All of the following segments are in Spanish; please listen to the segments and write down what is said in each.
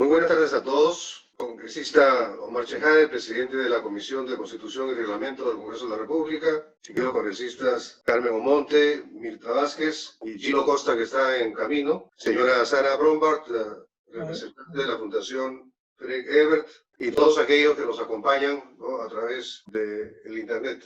Muy buenas tardes a todos. Congresista Omar Chejade, presidente de la Comisión de Constitución y Reglamento del Congreso de la República. Señores congresistas Carmen Omonte, Mirta Vázquez y Gino Costa, que está en camino. Señora Sara Brombart, representante de la Fundación Frederick Ebert, y todos aquellos que nos acompañan, ¿no?, a través del Internet.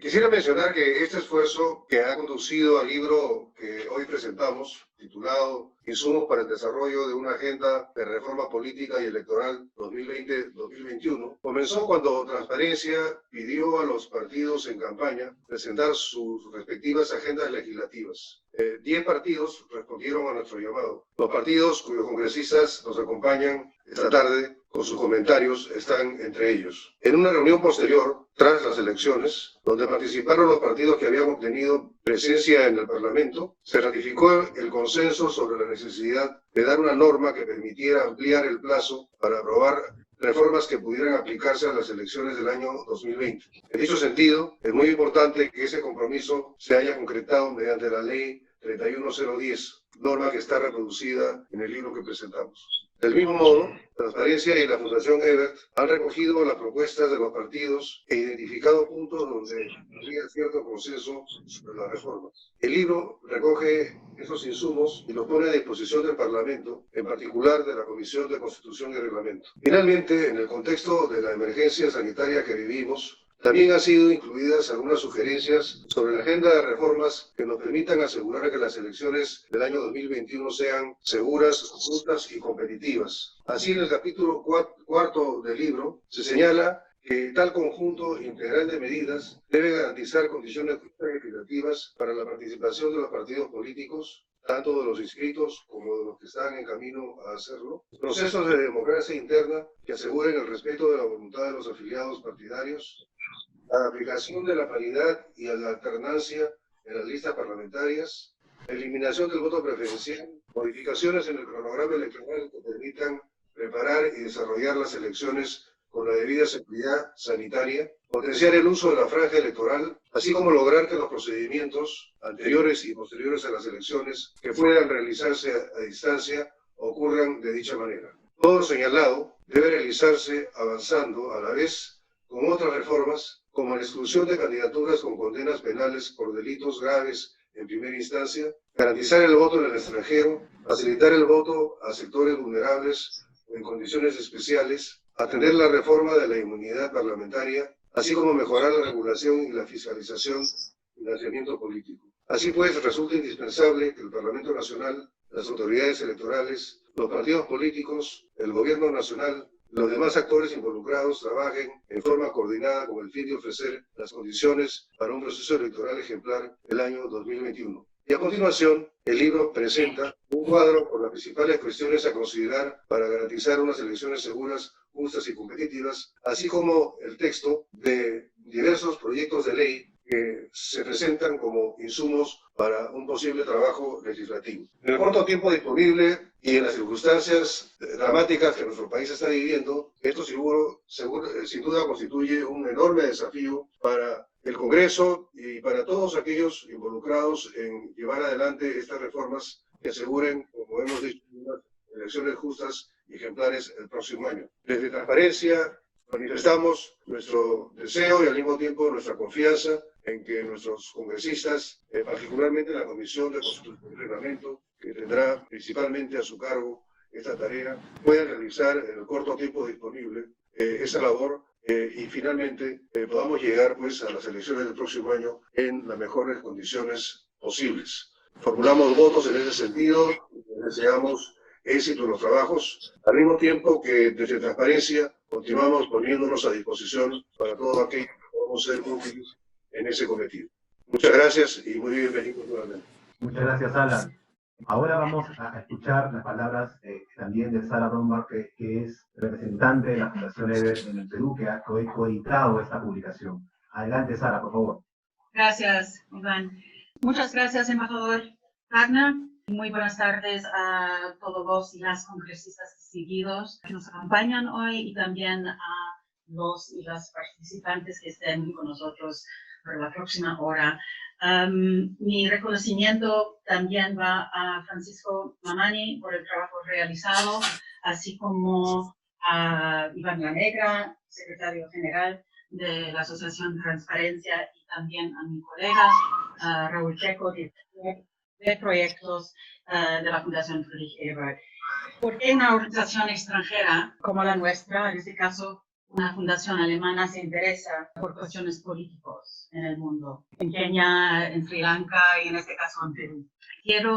Quisiera mencionar que este esfuerzo que ha conducido al libro que hoy presentamos, titulado Insumos para el desarrollo de una agenda de reforma política y electoral 2020-2021, comenzó cuando Transparencia pidió a los partidos en campaña presentar sus respectivas agendas legislativas. 10 partidos respondieron a nuestro llamado. Los partidos cuyos congresistas nos acompañan esta tarde con sus comentarios están entre ellos. En una reunión posterior, tras las elecciones, donde participaron los partidos que habían obtenido presencia en el Parlamento, se ratificó el consenso sobre la necesidad de dar una norma que permitiera ampliar el plazo para aprobar reformas que pudieran aplicarse a las elecciones del año 2020. En dicho sentido, es muy importante que ese compromiso se haya concretado mediante la Ley 31010, norma que está reproducida en el libro que presentamos. Del mismo modo, Transparencia y la Fundación Ebert han recogido las propuestas de los partidos e identificado puntos donde habría cierto consenso sobre las reformas. El libro recoge esos insumos y los pone a disposición del Parlamento, en particular de la Comisión de Constitución y Reglamento. Finalmente, en el contexto de la emergencia sanitaria que vivimos, también han sido incluidas algunas sugerencias sobre la agenda de reformas que nos permitan asegurar que las elecciones del año 2021 sean seguras, justas y competitivas. Así, en el capítulo cuarto del libro se señala que tal conjunto integral de medidas debe garantizar condiciones justas y equitativas para la participación de los partidos políticos, tanto de los inscritos como de los que están en camino a hacerlo, procesos de democracia interna que aseguren el respeto de la voluntad de los afiliados partidarios, la aplicación de la paridad y la alternancia en las listas parlamentarias, la eliminación del voto preferencial, modificaciones en el cronograma electoral que permitan preparar y desarrollar las elecciones con la debida seguridad sanitaria, potenciar el uso de la franja electoral, así como lograr que los procedimientos anteriores y posteriores a las elecciones que puedan realizarse a distancia ocurran de dicha manera. Todo lo señalado debe realizarse avanzando a la vez con otras reformas, como la exclusión de candidaturas con condenas penales por delitos graves en primera instancia, garantizar el voto en el extranjero, facilitar el voto a sectores vulnerables o en condiciones especiales, atender la reforma de la inmunidad parlamentaria, así como mejorar la regulación y la fiscalización del financiamiento político. Así pues, resulta indispensable que el Parlamento Nacional, las autoridades electorales, los partidos políticos, el Gobierno Nacional, los demás actores involucrados trabajen en forma coordinada con el fin de ofrecer las condiciones para un proceso electoral ejemplar el año 2021. Y a continuación, el libro presenta un cuadro con las principales cuestiones a considerar para garantizar unas elecciones seguras, justas y competitivas, así como el texto de diversos proyectos de ley que se presentan como insumos para un posible trabajo legislativo. En el corto tiempo disponible y en las circunstancias dramáticas que nuestro país está viviendo, esto sin duda constituye un enorme desafío para el Congreso y para todos aquellos involucrados en llevar adelante estas reformas que aseguren, como hemos dicho, unas elecciones justas y ejemplares el próximo año. Desde Transparencia manifestamos nuestro deseo y al mismo tiempo nuestra confianza en que nuestros congresistas, particularmente la Comisión de Constitución y Reglamento, que tendrá principalmente a su cargo esta tarea, puedan realizar en el corto tiempo disponible esa labor y finalmente podamos llegar pues a las elecciones del próximo año en las mejores condiciones posibles. Formulamos votos en ese sentido y deseamos éxito en los trabajos, al mismo tiempo que desde Transparencia continuamos poniéndonos a disposición para todo aquello que podamos ser útiles en ese cometido. Muchas gracias y muy bienvenidos nuevamente. Muchas gracias, Alan. Ahora vamos a escuchar las palabras también de Sara Brombart, que es representante de la Fundación Ebert en el Perú, que ha coeditado esta publicación. Adelante, Sara, por favor. Gracias, Iván. Muchas gracias, embajador Wagner. Muy buenas tardes a todos los y las congresistas distinguidos que nos acompañan hoy y también a los y las participantes que estén con nosotros por la próxima hora. Mi reconocimiento también va a Francisco Mamani por el trabajo realizado así como a Iván Lanegra, secretario general de la Asociación Transparencia, y también a mi colega Raúl Checo, director de proyectos de la Fundación Friedrich Ebert. ¿Por qué una organización extranjera como la nuestra, en este caso una fundación alemana, se interesa por cuestiones políticas en el mundo? En Kenia, en Sri Lanka y en este caso en Perú. Quiero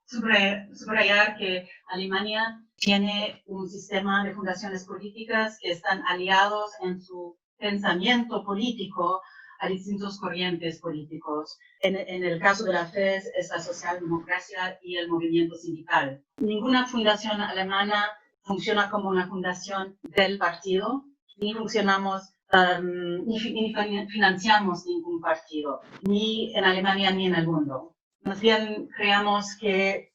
subrayar que Alemania tiene un sistema de fundaciones políticas que están aliados en su pensamiento político a distintos corrientes políticos. En el caso de la FES es la socialdemocracia y el movimiento sindical. Ninguna fundación alemana funciona como una fundación del partido, ni funcionamos, ni financiamos ningún partido, ni en Alemania ni en el mundo. Más bien creamos que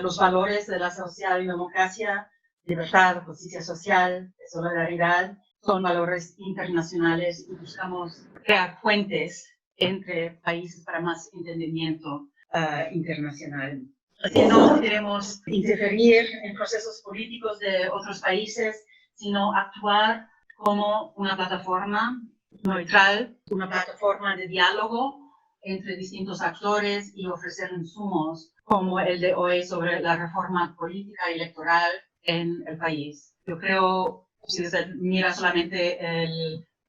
los valores de la socialdemocracia, libertad, justicia social, solidaridad, son valores internacionales y buscamos crear puentes entre países para más entendimiento internacional. Así que no queremos interferir en procesos políticos de otros países, sino actuar como una plataforma neutral, una plataforma de diálogo entre distintos actores y ofrecer insumos como el de hoy sobre la reforma política y electoral en el país. Yo creo, si usted mira solamente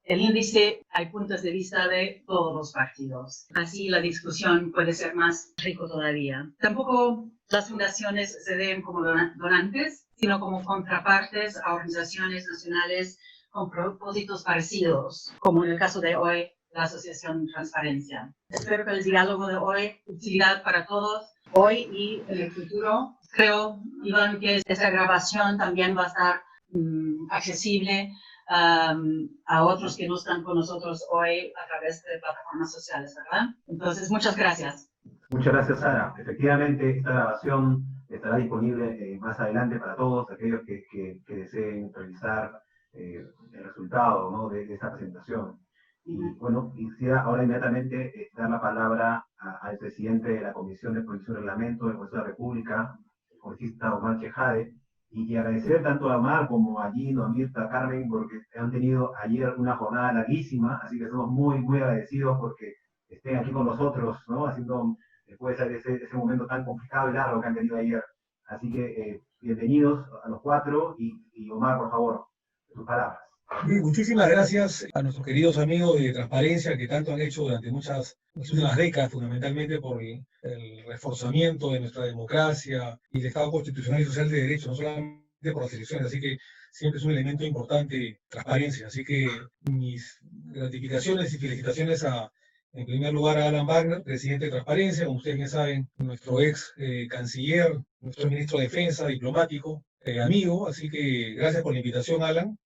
el índice, hay puntos de vista de todos los partidos. Así la discusión puede ser más rico todavía. Tampoco las fundaciones se ven como donantes, sino como contrapartes a organizaciones nacionales con propósitos parecidos, como en el caso de hoy, la Asociación Transparencia. Espero que el diálogo de hoy, utilidad para todos, hoy y en el futuro. Creo, Iván, que esta grabación también va a estar accesible a otros que no están con nosotros hoy a través de plataformas sociales, ¿verdad? Entonces, muchas gracias. Muchas gracias, Sara. Efectivamente, esta grabación estará disponible más adelante para todos aquellos que deseen revisar el resultado, ¿no?, de esta presentación. Y bueno, quisiera ahora inmediatamente dar la palabra al presidente de la Comisión de Proyección y Reglamento del Congreso de la República, el congresista Omar Chejade, y agradecer tanto a Omar como a Gino, a Mirta, a Carmen, porque han tenido ayer una jornada larguísima, así que somos muy, muy agradecidos porque estén aquí con nosotros, ¿no?, haciendo después de ese momento tan complicado y largo que han tenido ayer. Así que bienvenidos a los cuatro, y Omar, por favor, tus palabras. Muchísimas gracias a nuestros queridos amigos de Transparencia que tanto han hecho durante las últimas décadas, fundamentalmente por el reforzamiento de nuestra democracia y el Estado constitucional y social de derecho, no solamente por las elecciones, así que siempre es un elemento importante, transparencia. Así que mis gratificaciones y felicitaciones en primer lugar a Alan Wagner, presidente de Transparencia, como ustedes bien saben, nuestro ex canciller, nuestro ministro de Defensa, diplomático, amigo, así que gracias por la invitación, Alan.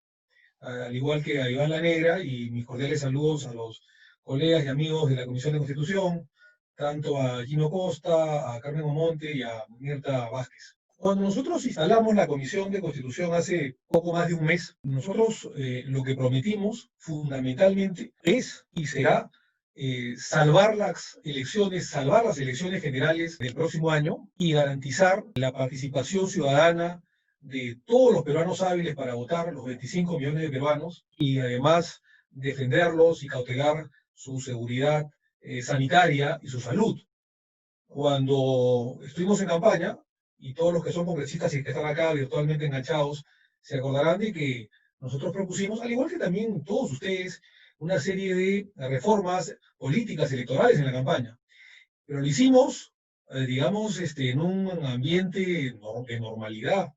Al igual que a Iván Lanegra, y mis cordiales saludos a los colegas y amigos de la Comisión de Constitución, tanto a Gino Costa, a Carmen Omonte y a Mirta Vázquez. Cuando nosotros instalamos la Comisión de Constitución hace poco más de un mes, nosotros lo que prometimos fundamentalmente es y será salvar las elecciones generales del próximo año y garantizar la participación ciudadana de todos los peruanos hábiles para votar, los 25 millones de peruanos, y además defenderlos y cautelar su seguridad sanitaria y su salud. Cuando estuvimos en campaña, y todos los que son congresistas y que están acá virtualmente enganchados, se acordarán de que nosotros propusimos, al igual que también todos ustedes, una serie de reformas políticas electorales en la campaña. Pero lo hicimos, digamos, en un ambiente de normalidad,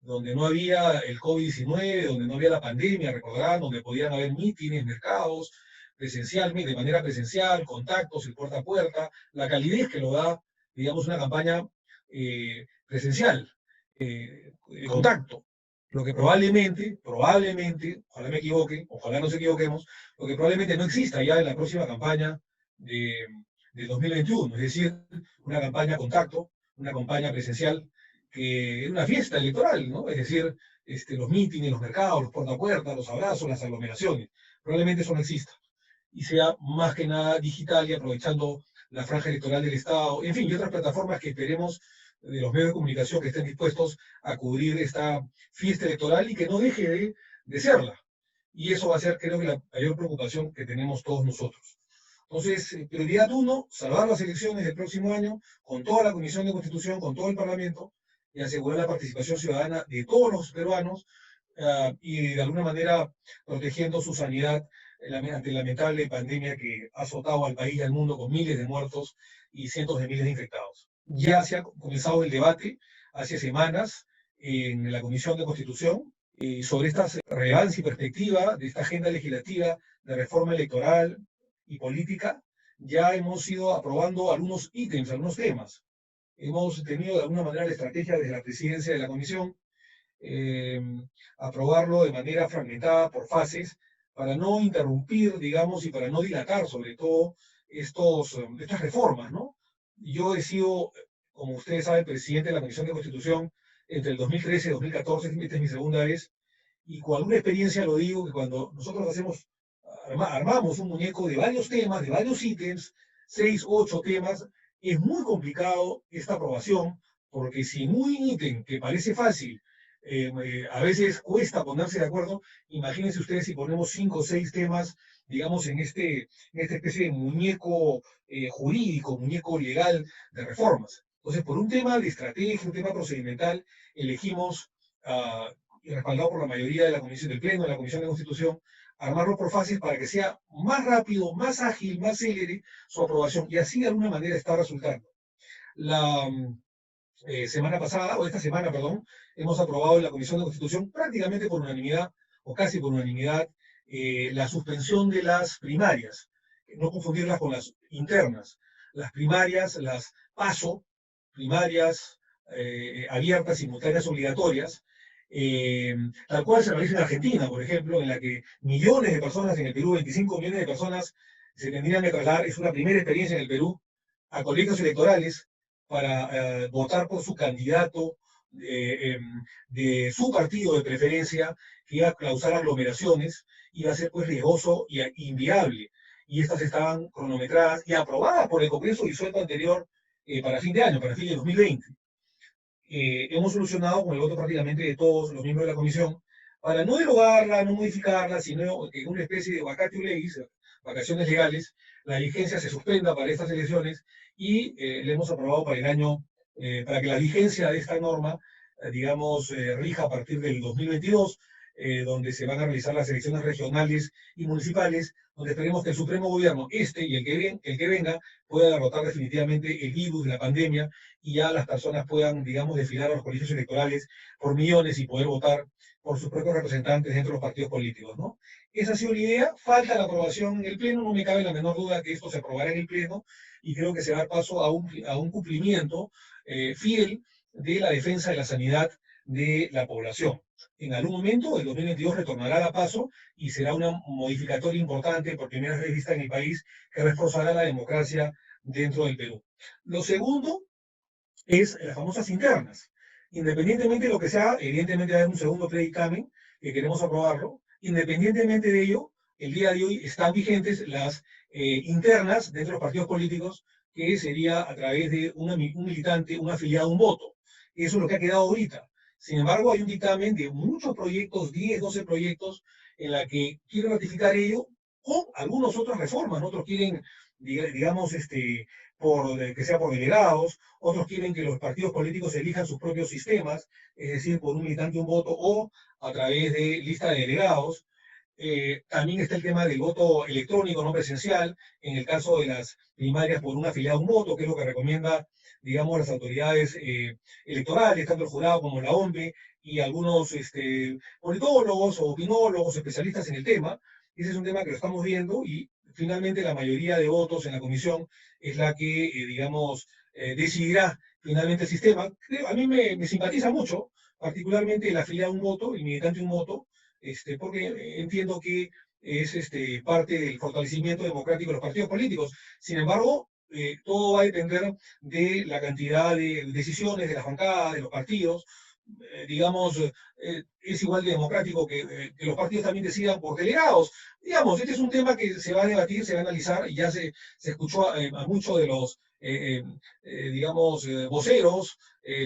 donde no había el COVID-19, donde no había la pandemia, recordarán, donde podían haber mítines, mercados, presencialmente, de manera presencial, contactos, el puerta a puerta, la calidez que lo da, digamos, una campaña presencial, contacto. Lo que probablemente, ojalá me equivoque, ojalá nos equivoquemos, lo que probablemente no exista ya en la próxima campaña de 2021, es decir, una campaña contacto, una campaña presencial, que es una fiesta electoral, ¿no? Es decir, los mítines, los mercados, los puerta a puerta, los abrazos, las aglomeraciones. Probablemente eso no exista. Y sea más que nada digital y aprovechando la franja electoral del Estado, en fin, y otras plataformas que esperemos de los medios de comunicación que estén dispuestos a cubrir esta fiesta electoral y que no deje de serla. Y eso va a ser, creo que, la mayor preocupación que tenemos todos nosotros. Entonces, prioridad 1, salvar las elecciones del próximo año con toda la Comisión de Constitución, con todo el Parlamento, y asegurar la participación ciudadana de todos los peruanos y de alguna manera protegiendo su sanidad ante la lamentable pandemia que ha azotado al país y al mundo con miles de muertos y cientos de miles de infectados. Ya se ha comenzado el debate hace semanas en la Comisión de Constitución sobre esta relevancia y perspectiva de esta agenda legislativa de reforma electoral y política. Ya hemos ido aprobando algunos ítems, algunos temas. Hemos tenido de alguna manera la estrategia desde la presidencia de la Comisión, aprobarlo de manera fragmentada por fases, para no interrumpir, digamos, y para no dilatar sobre todo estas reformas, ¿no? Yo he sido, como ustedes saben, presidente de la Comisión de Constitución entre el 2013 y 2014, esta es mi segunda vez, y con alguna experiencia lo digo, que cuando nosotros armamos un muñeco de varios temas, de varios ítems, 6, 8 temas, es muy complicado esta aprobación, porque si en un ítem que parece fácil, a veces cuesta ponerse de acuerdo, imagínense ustedes si ponemos 5 o 6 temas, digamos, en esta especie de muñeco jurídico, muñeco legal de reformas. Entonces, por un tema de estrategia, un tema procedimental, elegimos, y respaldado por la mayoría de la Comisión del Pleno, de la Comisión de Constitución, armarlo por fases para que sea más rápido, más ágil, más célere su aprobación, y así de alguna manera está resultando. La semana pasada, o esta semana, perdón, hemos aprobado en la Comisión de Constitución prácticamente por unanimidad, o casi por unanimidad, la suspensión de las primarias, no confundirlas con las internas. Las primarias, las PASO, primarias abiertas, simultáneas, obligatorias, tal cual se realiza en Argentina, por ejemplo, en la que millones de personas en el Perú, 25 millones de personas, se tendrían que trasladar, es una primera experiencia en el Perú, a colegios electorales para votar por su candidato de su partido de preferencia, que iba a causar aglomeraciones, iba a ser pues riesgoso y inviable. Y estas estaban cronometradas y aprobadas por el Congreso disuelto anterior para fin de año, para fin de 2020. Hemos solucionado con el voto prácticamente de todos los miembros de la comisión, para no derogarla, no modificarla, sino que una especie de vacatio legis, vacaciones legales, la vigencia se suspenda para estas elecciones y le hemos aprobado para el año, para que la vigencia de esta norma, digamos, rija a partir del 2022, donde se van a realizar las elecciones regionales y municipales, donde esperemos que el Supremo Gobierno, y el que venga, pueda derrotar definitivamente el virus de la pandemia y ya las personas puedan, digamos, desfilar a los colegios electorales por millones y poder votar por sus propios representantes dentro de los partidos políticos, ¿no? Esa ha sido la idea. Falta la aprobación en el Pleno, no me cabe la menor duda que esto se aprobará en el Pleno y creo que se va a dar paso a un cumplimiento fiel de la defensa de la sanidad de la población. En algún momento, el 2022 retornará la PASO y será una modificatoria importante por primera vez vista en el país que reforzará la democracia dentro del Perú. Lo segundo es las famosas internas. Independientemente de lo que sea, evidentemente va a haber un segundo predictamen que queremos aprobarlo. Independientemente de ello, el día de hoy están vigentes las internas dentro de los partidos políticos, que sería a través de un militante, un afiliado, un voto. Eso es lo que ha quedado ahorita. Sin embargo, hay un dictamen de muchos proyectos, 10, 12 proyectos, en la que quieren ratificar ello con algunas otras reformas. Otros quieren, digamos, que sea por delegados, otros quieren que los partidos políticos elijan sus propios sistemas, es decir, por un militante un voto o a través de lista de delegados. También está el tema del voto electrónico, no presencial, en el caso de las primarias por un afiliado un voto, que es lo que recomienda, digamos, las autoridades electorales, tanto el jurado como la OMPE, y algunos politólogos o opinólogos, especialistas en el tema. Ese es un tema que lo estamos viendo y finalmente la mayoría de votos en la comisión es la que, digamos, decidirá finalmente el sistema. A mí me simpatiza mucho, particularmente el afiliado un voto, el militante un voto, porque entiendo que es parte del fortalecimiento democrático de los partidos políticos. Sin embargo, todo va a depender de la cantidad de decisiones de las bancadas, de los partidos. Digamos, es igual de democrático que los partidos también decidan por delegados. Digamos, este es un tema que se va a debatir, se va a analizar, y ya se escuchó a muchos de los voceros,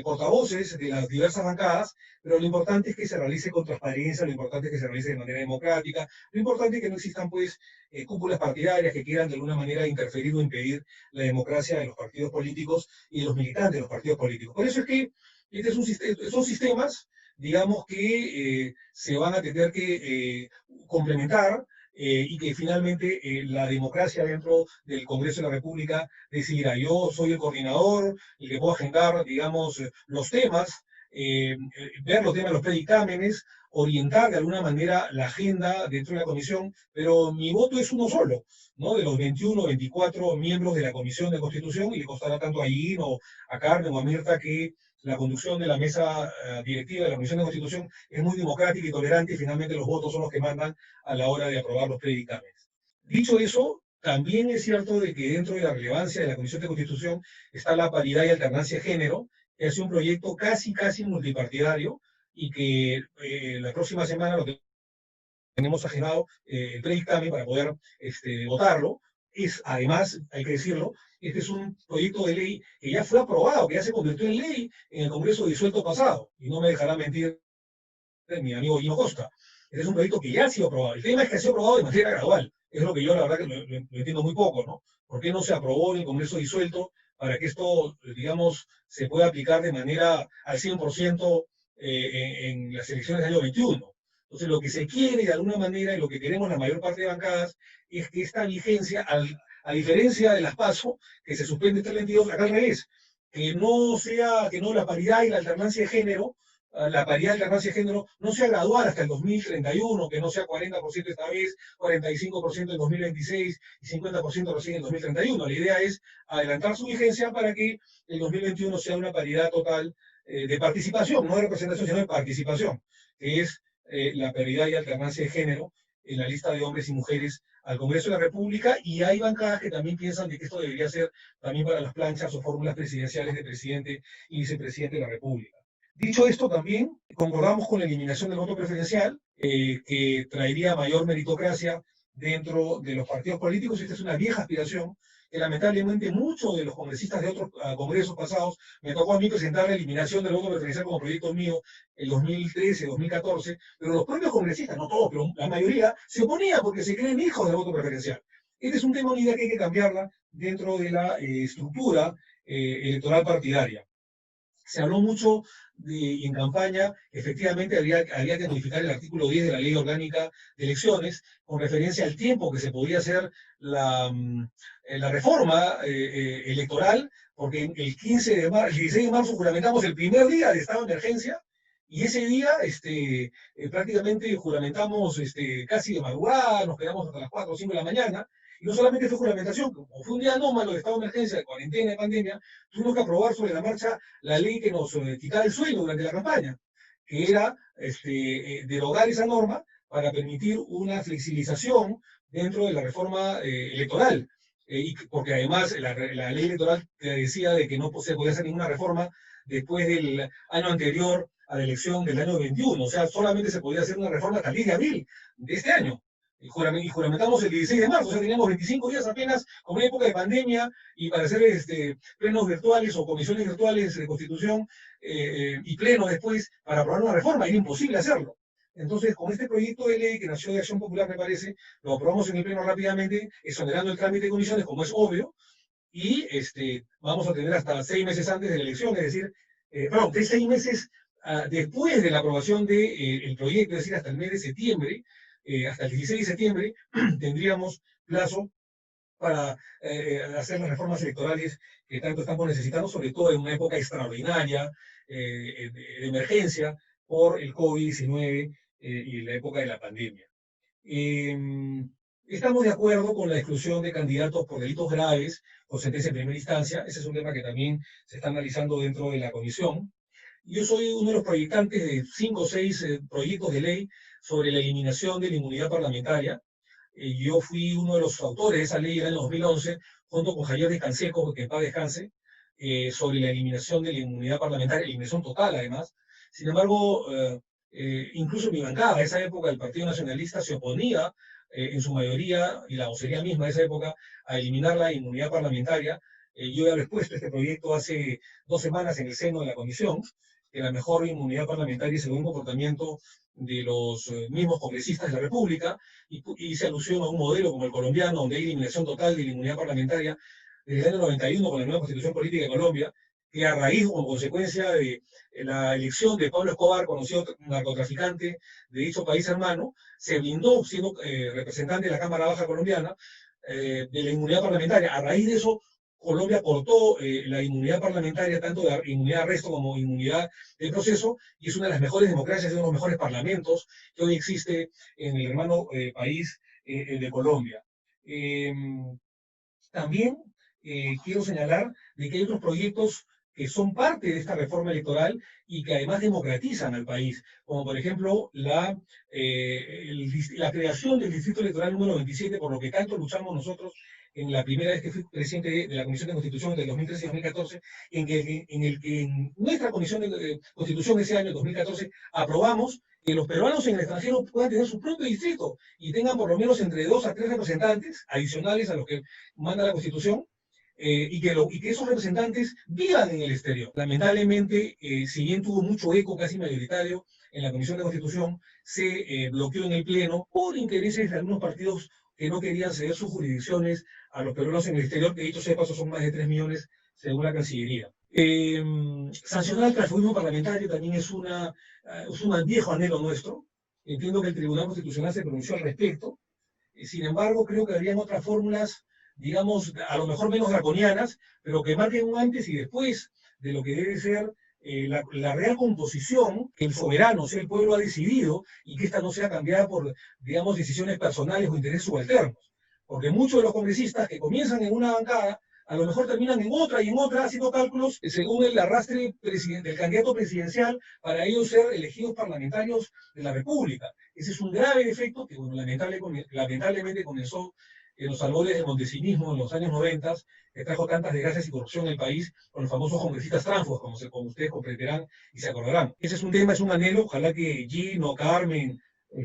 portavoces de las diversas bancadas, pero lo importante es que se realice con transparencia, lo importante es que se realice de manera democrática, lo importante es que no existan, pues, cúpulas partidarias que quieran de alguna manera interferir o impedir la democracia de los partidos políticos y de los militantes de los partidos políticos. Por eso es que son sistemas, digamos, que se van a tener que complementar, y que finalmente la democracia dentro del Congreso de la República decidirá. Yo soy el coordinador, el que puedo agendar, digamos, los temas, ver los temas, los predictámenes, orientar de alguna manera la agenda dentro de la comisión, pero mi voto es uno solo, ¿no? De los 21 o 24 miembros de la Comisión de Constitución, y le costará tanto a Guillín o a Carmen o a Mirta que la conducción de la mesa directiva de la Comisión de Constitución es muy democrática y tolerante, y finalmente los votos son los que mandan a la hora de aprobar los predictámenes. Dicho eso, también es cierto de que dentro de la relevancia de la Comisión de Constitución está la paridad y alternancia de género, que es un proyecto casi multipartidario, y que la próxima semana lo tenemos agendado el predictamen para poder votarlo. Es, además, hay que decirlo, este es un proyecto de ley que ya fue aprobado, que ya se convirtió en ley en el Congreso disuelto pasado, y no me dejará mentir mi amigo Gino Costa. Este es un proyecto que ya ha sido aprobado. El tema es que ha sido aprobado de manera gradual. Es lo que yo, la verdad, que lo entiendo muy poco, ¿no? ¿Por qué no se aprobó en el Congreso disuelto para que esto, digamos, se pueda aplicar de manera al 100% en las elecciones del año 21? Entonces, lo que se quiere de alguna manera, y lo que queremos la mayor parte de bancadas, es que esta vigencia, a diferencia de las PASO, que se suspende hasta el 22, acá al revés, que no la paridad y la alternancia de género, la paridad de alternancia de género no sea gradual hasta el 2031, que no sea 40% esta vez, 45% en 2026 y 50% recién en 2031. La idea es adelantar su vigencia para que el 2021 sea una paridad total de participación, no de representación, sino de participación, que es la paridad y alternancia de género en la lista de hombres y mujeres al Congreso de la República. Y hay bancadas que también piensan de que esto debería ser también para las planchas o fórmulas presidenciales de presidente y vicepresidente de la República. Dicho esto, también concordamos con la eliminación del voto preferencial, que traería mayor meritocracia dentro de los partidos políticos. Esta es una vieja aspiración que lamentablemente muchos de los congresistas de otros congresos pasados, me tocó a mí presentar la eliminación del voto preferencial como proyecto mío en 2013, 2014, pero los propios congresistas, no todos, pero la mayoría, se oponían porque se creen hijos del voto preferencial. Este es un tema, una idea que hay que cambiarla dentro de la estructura electoral partidaria. Se habló mucho y en campaña, efectivamente, había que modificar el artículo 10 de la Ley Orgánica de Elecciones, con referencia al tiempo que se podía hacer la reforma electoral, porque el 16 de marzo juramentamos el primer día de estado de emergencia, y ese día prácticamente juramentamos casi de madrugada, nos quedamos hasta las 4 o 5 de la mañana. Y no solamente fue juramentación, como fue un día anómalo de estado de emergencia, de cuarentena, de pandemia, tuvimos que aprobar sobre la marcha la ley que nos quitaba el sueño durante la campaña, que era derogar esa norma para permitir una flexibilización dentro de la reforma electoral. Porque además la ley electoral te decía de que no se podía hacer ninguna reforma después del año anterior a la elección del año 21. O sea, solamente se podía hacer una reforma hasta el 10 de abril de este año. Y juramentamos el 16 de marzo, o sea, teníamos 25 días apenas, con una época de pandemia, y para hacer plenos virtuales o comisiones virtuales de constitución y plenos después para aprobar una reforma, era imposible hacerlo. Entonces, con este proyecto de ley que nació de Acción Popular, me parece, lo aprobamos en el pleno rápidamente, exonerando el trámite de comisiones, como es obvio, y vamos a tener hasta 6 meses antes de la elección, es decir, perdón, 6 meses después de la aprobación del proyecto, es decir, hasta el mes de septiembre, hasta el 16 de septiembre, tendríamos plazo para hacer las reformas electorales que tanto estamos necesitando, sobre todo en una época extraordinaria de emergencia por el COVID-19 y la época de la pandemia. Estamos de acuerdo con la exclusión de candidatos por delitos graves con sentencia en primera instancia. Ese es un tema que también se está analizando dentro de la comisión. Yo soy uno de los proyectantes de 5 o 6 proyectos de ley sobre la eliminación de la inmunidad parlamentaria. Yo fui uno de los autores de esa ley en el año 2011, junto con Javier Descanseco, que en paz descanse, sobre la eliminación de la inmunidad parlamentaria, eliminación total además. Sin embargo, incluso mi bancada, a esa época, el Partido Nacionalista, se oponía en su mayoría, y la vocería misma de esa época, a eliminar la inmunidad parlamentaria, Yo ya he expuesto este proyecto hace 2 semanas en el seno de la comisión, que la mejor inmunidad parlamentaria es el buen comportamiento de los mismos congresistas de la República, y se alusión a un modelo como el colombiano, donde hay eliminación total de la inmunidad parlamentaria desde el año 91 con la nueva Constitución Política de Colombia, que a raíz, como consecuencia de la elección de Pablo Escobar, conocido narcotraficante de dicho país hermano, se blindó, siendo representante de la Cámara Baja colombiana, de la inmunidad parlamentaria. A raíz de eso, Colombia cortó la inmunidad parlamentaria, tanto de inmunidad de arresto como inmunidad de proceso, y es una de las mejores democracias, uno de los mejores parlamentos que hoy existe en el hermano país de Colombia. También quiero señalar de que hay otros proyectos que son parte de esta reforma electoral y que además democratizan al país, como por ejemplo la creación del Distrito Electoral número 27, por lo que tanto luchamos nosotros en la primera vez que fui presidente de la Comisión de Constitución del 2013 y 2014, en el que en nuestra Comisión de Constitución ese año, 2014, aprobamos que los peruanos en el extranjero puedan tener su propio distrito y tengan por lo menos entre 2 a 3 representantes adicionales a los que manda la Constitución, y que esos representantes vivan en el exterior. Lamentablemente, si bien tuvo mucho eco casi mayoritario en la Comisión de Constitución, se bloqueó en el Pleno por intereses de algunos partidos que no querían ceder sus jurisdicciones a los peruanos en el exterior, que dicho sea de paso son más de 3 millones según la Cancillería. Sancionar el transfugismo parlamentario también es un viejo anhelo nuestro. Entiendo que el Tribunal Constitucional se pronunció al respecto. Sin embargo, creo que habrían otras fórmulas, digamos, a lo mejor menos draconianas, pero que marquen un antes y después de lo que debe ser la real composición que el soberano, o sea, el pueblo ha decidido, y que esta no sea cambiada por, digamos, decisiones personales o intereses subalternos. Porque muchos de los congresistas que comienzan en una bancada, a lo mejor terminan en otra y en otra, haciendo cálculos según el arrastre del candidato presidencial para ellos ser elegidos parlamentarios de la República. Ese es un grave defecto que, bueno, lamentablemente comenzó en los albores del montesinismo en los años 90, que trajo tantas desgracias y corrupción en el país, con los famosos congresistas tránsfugos, como ustedes comprenderán y se acordarán. Ese es un tema, es un anhelo, ojalá que Gino, Carmen,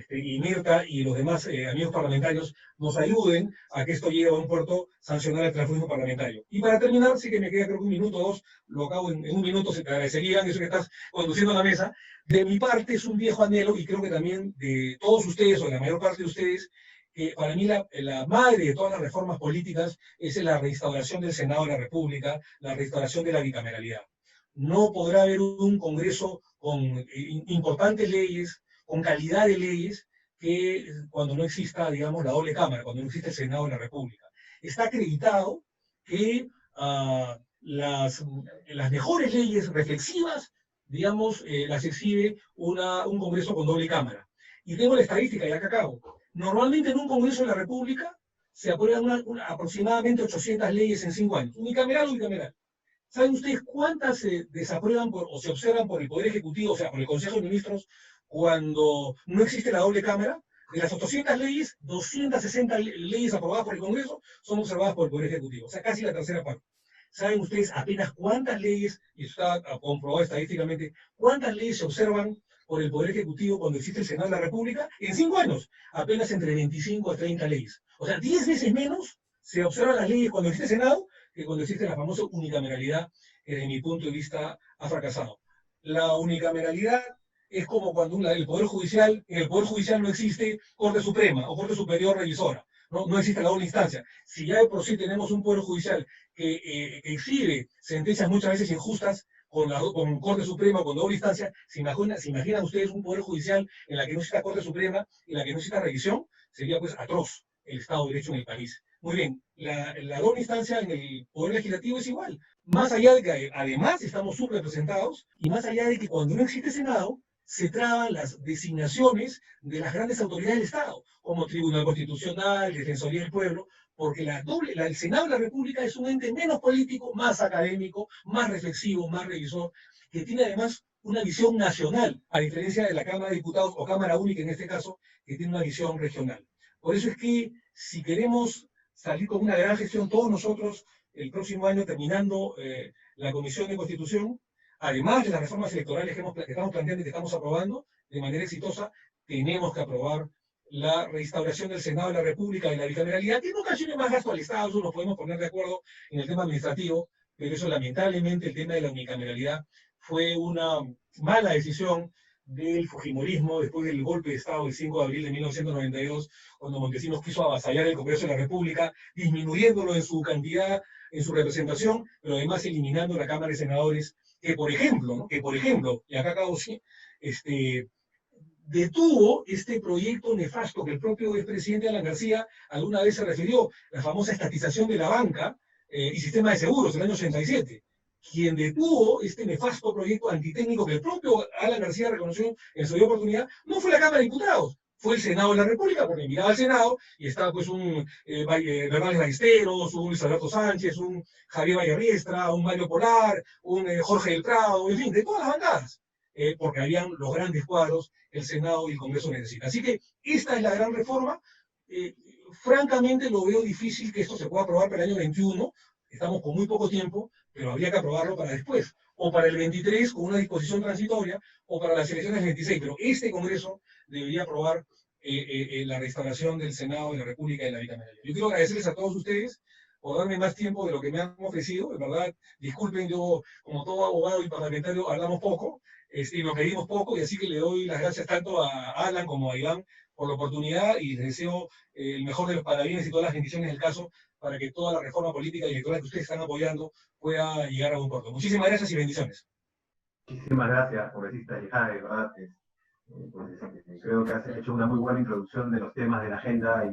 y Mirta y los demás amigos parlamentarios nos ayuden a que esto llegue a un puerto, sancionar el transfugismo parlamentario. Y para terminar, sí que me queda creo que 1 minuto o 2, lo acabo en 1 minuto, se te agradecerían, eso que estás conduciendo la mesa. De mi parte es un viejo anhelo, y creo que también de todos ustedes, o de la mayor parte de ustedes, que para mí la madre de todas las reformas políticas es la reinstauración del Senado de la República, la reinstauración de la bicameralidad. No podrá haber un Congreso con importantes leyes, con calidad de leyes, que cuando no exista, digamos, la doble cámara, cuando no existe el Senado de la República. Está acreditado que las mejores leyes reflexivas, digamos, las exhibe un Congreso con doble cámara. Y tengo la estadística, ya que acabo. Normalmente en un Congreso de la República se aprueban aproximadamente 800 leyes en 5 años, unicameral o bicameral. ¿Saben ustedes cuántas se desaprueban o se observan por el Poder Ejecutivo, o sea, por el Consejo de Ministros, cuando no existe la doble cámara? De las 800 leyes, 260 leyes aprobadas por el Congreso son observadas por el Poder Ejecutivo, o sea, casi la tercera parte. ¿Saben ustedes apenas cuántas leyes, y esto está comprobado estadísticamente, cuántas leyes se observan por el Poder Ejecutivo cuando existe el Senado de la República? En 5 años, apenas entre 25 a 30 leyes. O sea, 10 veces menos se observan las leyes cuando existe el Senado que cuando existe la famosa unicameralidad, que desde mi punto de vista ha fracasado. La unicameralidad es como cuando en el Poder Judicial no existe Corte Suprema o Corte Superior Revisora, no existe la doble instancia. Si ya de por sí tenemos un Poder Judicial que exhibe sentencias muchas veces injustas, con Corte Suprema, con doble instancia, ¿se imaginan ustedes un Poder Judicial en la que no exista Corte Suprema, en la que no exista revisión? Sería pues atroz el Estado de Derecho en el país. Muy bien, la doble instancia en el Poder Legislativo es igual. Más allá de que además estamos subrepresentados, y más allá de que cuando no existe Senado, se traban las designaciones de las grandes autoridades del Estado, como Tribunal Constitucional, Defensoría del Pueblo, porque el Senado de la República es un ente menos político, más académico, más reflexivo, más revisor, que tiene además una visión nacional, a diferencia de la Cámara de Diputados, o Cámara Única en este caso, que tiene una visión regional. Por eso es que si queremos salir con una gran gestión, todos nosotros, el próximo año, terminando la Comisión de Constitución, además de las reformas electorales que estamos planteando y que estamos aprobando de manera exitosa, tenemos que aprobar la reinstauración del Senado de la República y la bicameralidad, que en ocasiones más gasto al Estado, eso nos podemos poner de acuerdo en el tema administrativo, pero eso lamentablemente el tema de la unicameralidad fue una mala decisión del fujimorismo después del golpe de Estado del 5 de abril de 1992, cuando Montesinos quiso avasallar el Congreso de la República, disminuyéndolo en su cantidad, en su representación, pero además eliminando la Cámara de Senadores, que por ejemplo, ¿no? Y acá acabo, sí, detuvo este proyecto nefasto que el propio expresidente Alan García alguna vez se refirió, la famosa estatización de la banca y sistema de seguros del año 87. Quien detuvo este nefasto proyecto antitécnico que el propio Alan García reconoció en su oportunidad, no fue la Cámara de Diputados, fue el Senado de la República, porque miraba al Senado y estaba pues un Bernales Ballesteros, un Luis Alberto Sánchez, un Javier Vallarriestra, un Mario Polar, un Jorge del Prado, en fin, de todas las bancadas. Porque habían los grandes cuadros que el Senado y el Congreso necesitan. Así que esta es la gran reforma. Francamente lo veo difícil que esto se pueda aprobar para el año 21, estamos con muy poco tiempo, pero habría que aprobarlo para después, o para el 23 con una disposición transitoria, o para las elecciones del 26, pero este Congreso debería aprobar la restauración del Senado de la República y de la bicameralidad. Yo quiero agradecerles a todos ustedes por darme más tiempo de lo que me han ofrecido, de verdad, disculpen, yo como todo abogado y parlamentario hablamos poco, y nos pedimos poco, y así que le doy las gracias tanto a Alan como a Iván por la oportunidad, y les deseo el mejor de los parabienes y todas las bendiciones del caso para que toda la reforma política y electoral que ustedes están apoyando pueda llegar a buen puerto. Muchísimas gracias y bendiciones. Muchísimas gracias, congresista Yehade, de verdad. Creo que has hecho una muy buena introducción de los temas de la agenda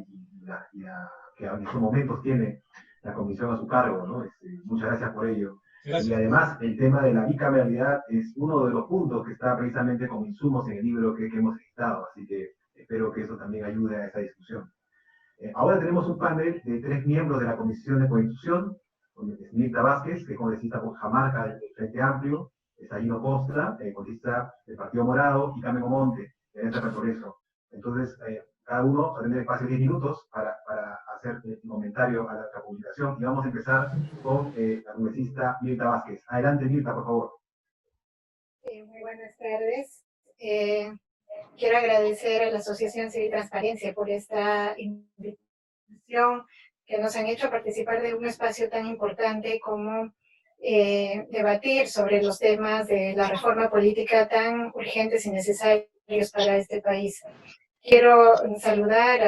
que en estos momentos tiene la comisión a su cargo, ¿no? Muchas gracias por ello. Gracias. Y además, el tema de la bicameralidad es uno de los puntos que está precisamente como insumos en el libro que hemos editado, así que espero que eso también ayude a esa discusión. Ahora tenemos un panel de 3 miembros de la Comisión de Constitución, Mirta Vázquez, que es congresista por Jamarca del Frente Amplio, Gino Costa, congresista del Partido Morado, y Carmen Omonte, de Alianza per Progreso. Entonces, cada uno va a tener espacio de 10 minutos para hacer un comentario a la publicación, y vamos a empezar con la congresista Mirta Vázquez. Adelante, Mirta, por favor. Muy buenas tardes. Quiero agradecer a la Asociación Civil Transparencia por esta invitación que nos han hecho participar de un espacio tan importante como debatir sobre los temas de la reforma política tan urgentes y necesarios para este país. Quiero saludar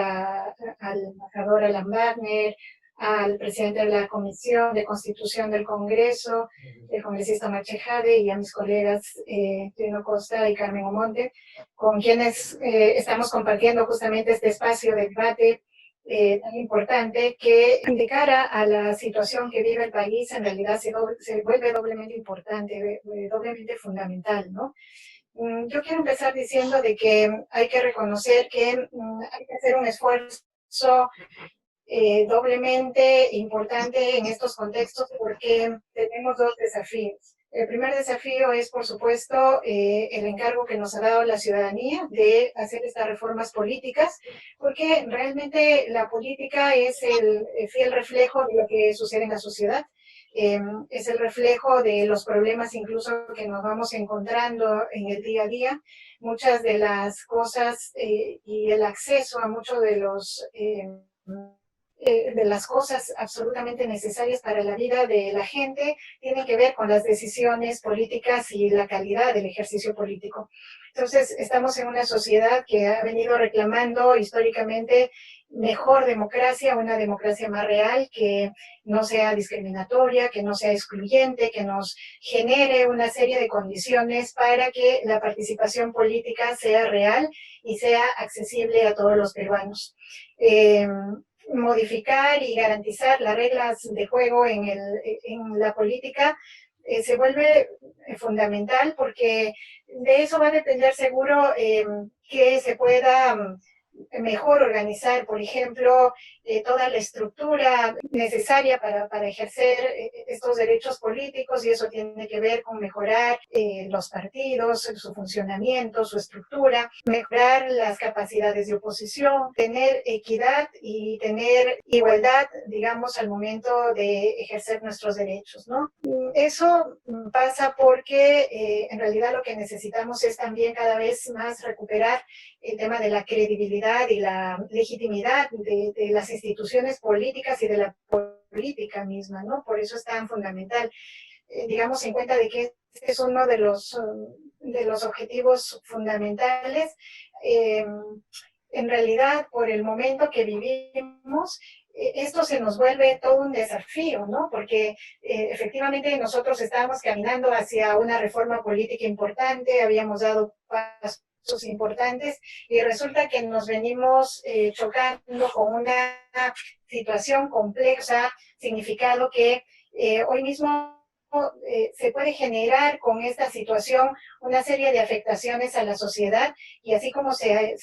al embajador Alan Wagner, al presidente de la Comisión de Constitución del Congreso, el congresista Omar Yehade, y a mis colegas Gino Costa y Carmen Omonte, con quienes estamos compartiendo justamente este espacio de debate tan importante que, de cara a la situación que vive el país, en realidad se vuelve doblemente importante, doblemente fundamental, ¿no? Yo quiero empezar diciendo de que hay que reconocer que hay que hacer un esfuerzo doblemente importante en estos contextos porque tenemos 2 desafíos. El primer desafío es, por supuesto, el encargo que nos ha dado la ciudadanía de hacer estas reformas políticas, porque realmente la política es el fiel reflejo de lo que sucede en la sociedad. Es el reflejo de los problemas incluso que nos vamos encontrando en el día a día. Muchas de las cosas y el acceso a muchos de las cosas absolutamente necesarias para la vida de la gente tienen que ver con las decisiones políticas y la calidad del ejercicio político. Entonces, estamos en una sociedad que ha venido reclamando históricamente mejor democracia, una democracia más real, que no sea discriminatoria, que no sea excluyente, que nos genere una serie de condiciones para que la participación política sea real y sea accesible a todos los peruanos. Modificar y garantizar las reglas de juego en la política se vuelve fundamental, porque de eso va a depender seguro que se pueda mejor organizar, por ejemplo, toda la estructura necesaria para ejercer estos derechos políticos, y eso tiene que ver con mejorar los partidos, su funcionamiento, su estructura, mejorar las capacidades de oposición, tener equidad y tener igualdad, digamos, al momento de ejercer nuestros derechos, ¿no? Eso pasa porque en realidad lo que necesitamos es también cada vez más recuperar el tema de la credibilidad credibilidad y la legitimidad de las instituciones políticas y de la política misma, ¿no? Por eso es tan fundamental. Digamos en cuenta de que este es uno de los objetivos fundamentales. En realidad, por el momento que vivimos, esto se nos vuelve todo un desafío, ¿no? Porque efectivamente nosotros estábamos caminando hacia una reforma política importante, habíamos dado pasos importantes y resulta que nos venimos chocando con una situación compleja, significado que hoy mismo se puede generar con esta situación una serie de afectaciones a la sociedad y así como se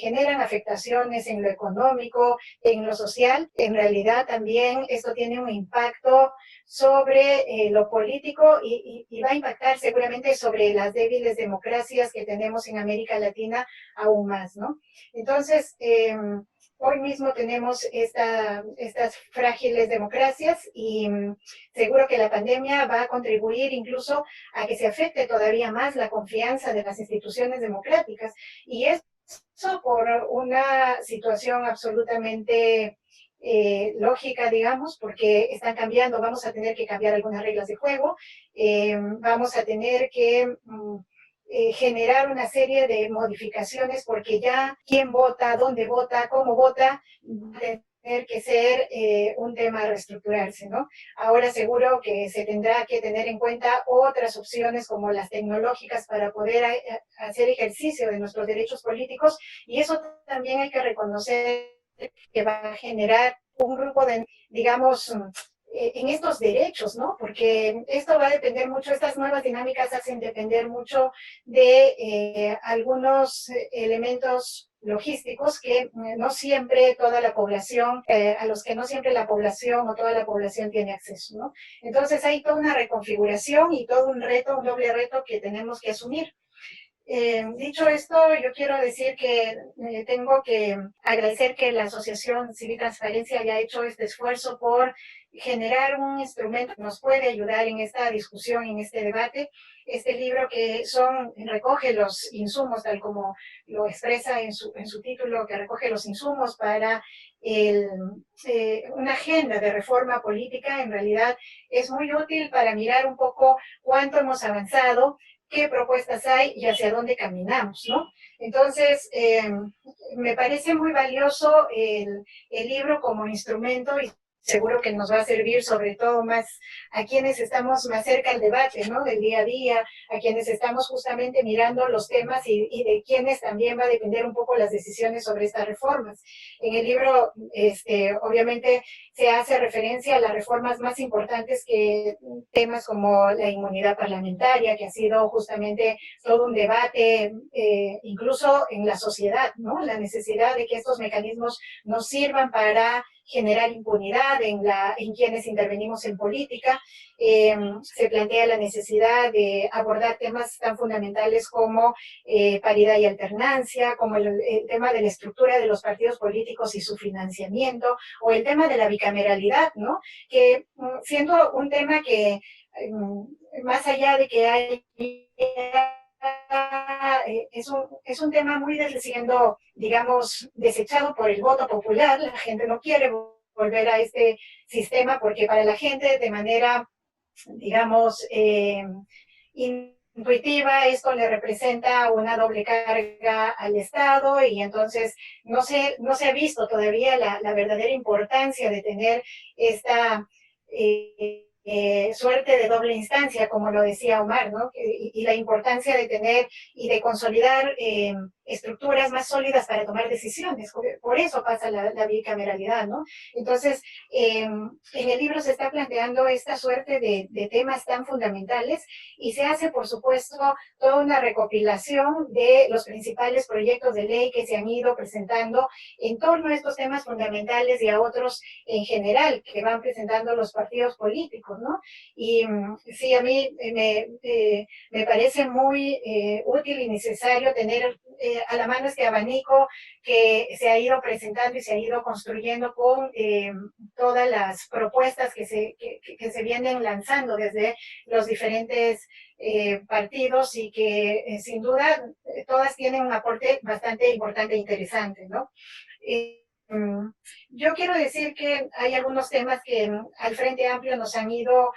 generan afectaciones en lo económico, en lo social, en realidad también esto tiene un impacto sobre lo político y va a impactar seguramente sobre las débiles democracias que tenemos en América Latina aún más, ¿no? Entonces, hoy mismo tenemos estas frágiles democracias y seguro que la pandemia va a contribuir incluso a que se afecte todavía más la confianza de las instituciones democráticas. Y eso por una situación absolutamente lógica, digamos, porque están cambiando, vamos a tener que cambiar algunas reglas de juego, vamos a tener que generar una serie de modificaciones porque ya quién vota, dónde vota, cómo vota, tener que ser un tema a reestructurarse, ¿no? Ahora seguro que se tendrá que tener en cuenta otras opciones como las tecnológicas para poder hacer ejercicio de nuestros derechos políticos y eso también hay que reconocer que va a generar un grupo de, digamos, en estos derechos, ¿no? Porque esto va a depender mucho, estas nuevas dinámicas hacen depender mucho de algunos elementos logísticos que no siempre toda la población, a los que no siempre la población o toda la población tiene acceso, ¿no? Entonces hay toda una reconfiguración y todo un reto, un doble reto que tenemos que asumir. Dicho esto, yo quiero decir que tengo que agradecer que la Asociación Civil Transparencia haya hecho este esfuerzo por generar un instrumento que nos puede ayudar en esta discusión, en este debate. Este libro que recoge los insumos, tal como lo expresa en su título, que recoge los insumos para una agenda de reforma política, en realidad es muy útil para mirar un poco cuánto hemos avanzado, qué propuestas hay y hacia dónde caminamos, ¿no? Entonces, me parece muy valioso el libro como instrumento y seguro que nos va a servir sobre todo más a quienes estamos más cerca del debate, ¿no? Del día a día, a quienes estamos justamente mirando los temas y de quienes también va a depender un poco las decisiones sobre estas reformas. En el libro, obviamente, se hace referencia a las reformas más importantes que temas como la inmunidad parlamentaria, que ha sido justamente todo un debate, incluso en la sociedad, ¿no? La necesidad de que estos mecanismos nos sirvan para generar impunidad en quienes intervenimos en política. Se plantea la necesidad de abordar temas tan fundamentales como paridad y alternancia, como el tema de la estructura de los partidos políticos y su financiamiento, o el tema de la bicameralidad, ¿no? Que siendo un tema que más allá de que hay es un tema muy siendo, digamos, desechado por el voto popular. La gente no quiere volver a este sistema porque para la gente de manera, digamos, intuitiva, esto le representa una doble carga al Estado y entonces no se ha visto todavía la verdadera importancia de tener esta suerte de doble instancia, como lo decía Omar, ¿no? Y la importancia de tener y de consolidar estructuras más sólidas para tomar decisiones. Por eso pasa la bicameralidad, ¿no? Entonces, en el libro se está planteando esta suerte de temas tan fundamentales y se hace, por supuesto, toda una recopilación de los principales proyectos de ley que se han ido presentando en torno a estos temas fundamentales y a otros en general que van presentando los partidos políticos. políticos, ¿no? Y sí, a mí me parece muy útil y necesario tener a la mano este abanico que se ha ido presentando y se ha ido construyendo con todas las propuestas que se vienen lanzando desde los diferentes partidos y que sin duda todas tienen un aporte bastante importante e interesante, ¿no? Yo quiero decir que hay algunos temas que al Frente Amplio nos han ido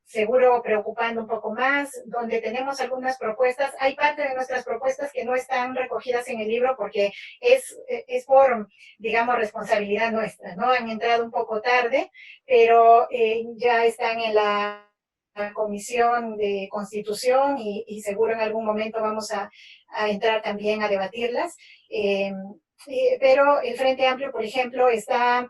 seguro preocupando un poco más, donde tenemos algunas propuestas. Hay parte de nuestras propuestas que no están recogidas en el libro porque es por, digamos, responsabilidad nuestra, ¿no? Han entrado un poco tarde, pero ya están en la Comisión de Constitución y seguro en algún momento vamos a entrar también a debatirlas. Pero el Frente Amplio, por ejemplo, está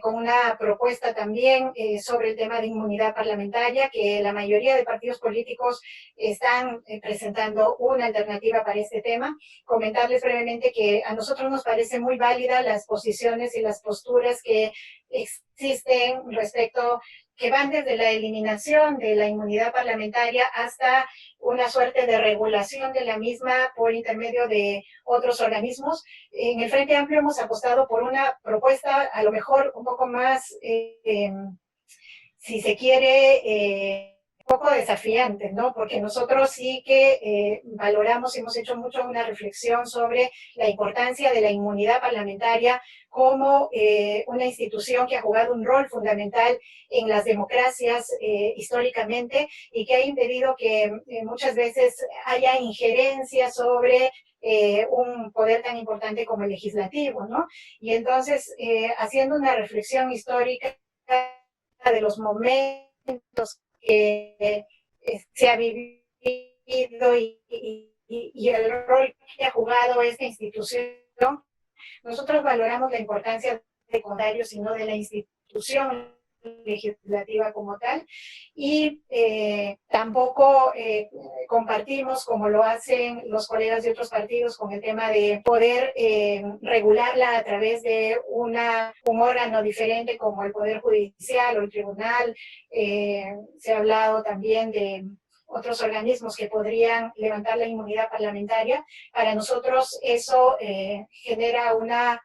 con una propuesta también sobre el tema de inmunidad parlamentaria, que la mayoría de partidos políticos están presentando una alternativa para este tema. Comentarles brevemente que a nosotros nos parece muy válida las posiciones y las posturas que existen respecto, que van desde la eliminación de la inmunidad parlamentaria hasta una suerte de regulación de la misma por intermedio de otros organismos. En el Frente Amplio hemos apostado por una propuesta a lo mejor un poco más, si se quiere, un poco desafiante, ¿no? Porque nosotros sí que valoramos, hemos hecho mucho una reflexión sobre la importancia de la inmunidad parlamentaria como una institución que ha jugado un rol fundamental en las democracias históricamente y que ha impedido que muchas veces haya injerencia sobre un poder tan importante como el legislativo, ¿no? Y entonces, haciendo una reflexión histórica de los momentos que se ha vivido y el rol que ha jugado esta institución, nosotros valoramos la importancia de secundarios y no de la institución legislativa como tal, y tampoco compartimos, como lo hacen los colegas de otros partidos, con el tema de poder regularla a través de un órgano diferente como el Poder Judicial o el Tribunal. Se ha hablado también de otros organismos que podrían levantar la inmunidad parlamentaria. Para nosotros eso genera una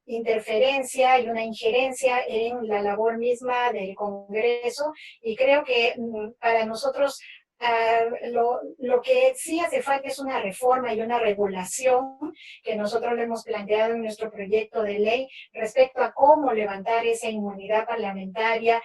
interferencia y una injerencia en la labor misma del Congreso, y creo que para nosotros lo que sí hace falta es una reforma y una regulación que nosotros le hemos planteado en nuestro proyecto de ley respecto a cómo levantar esa inmunidad parlamentaria,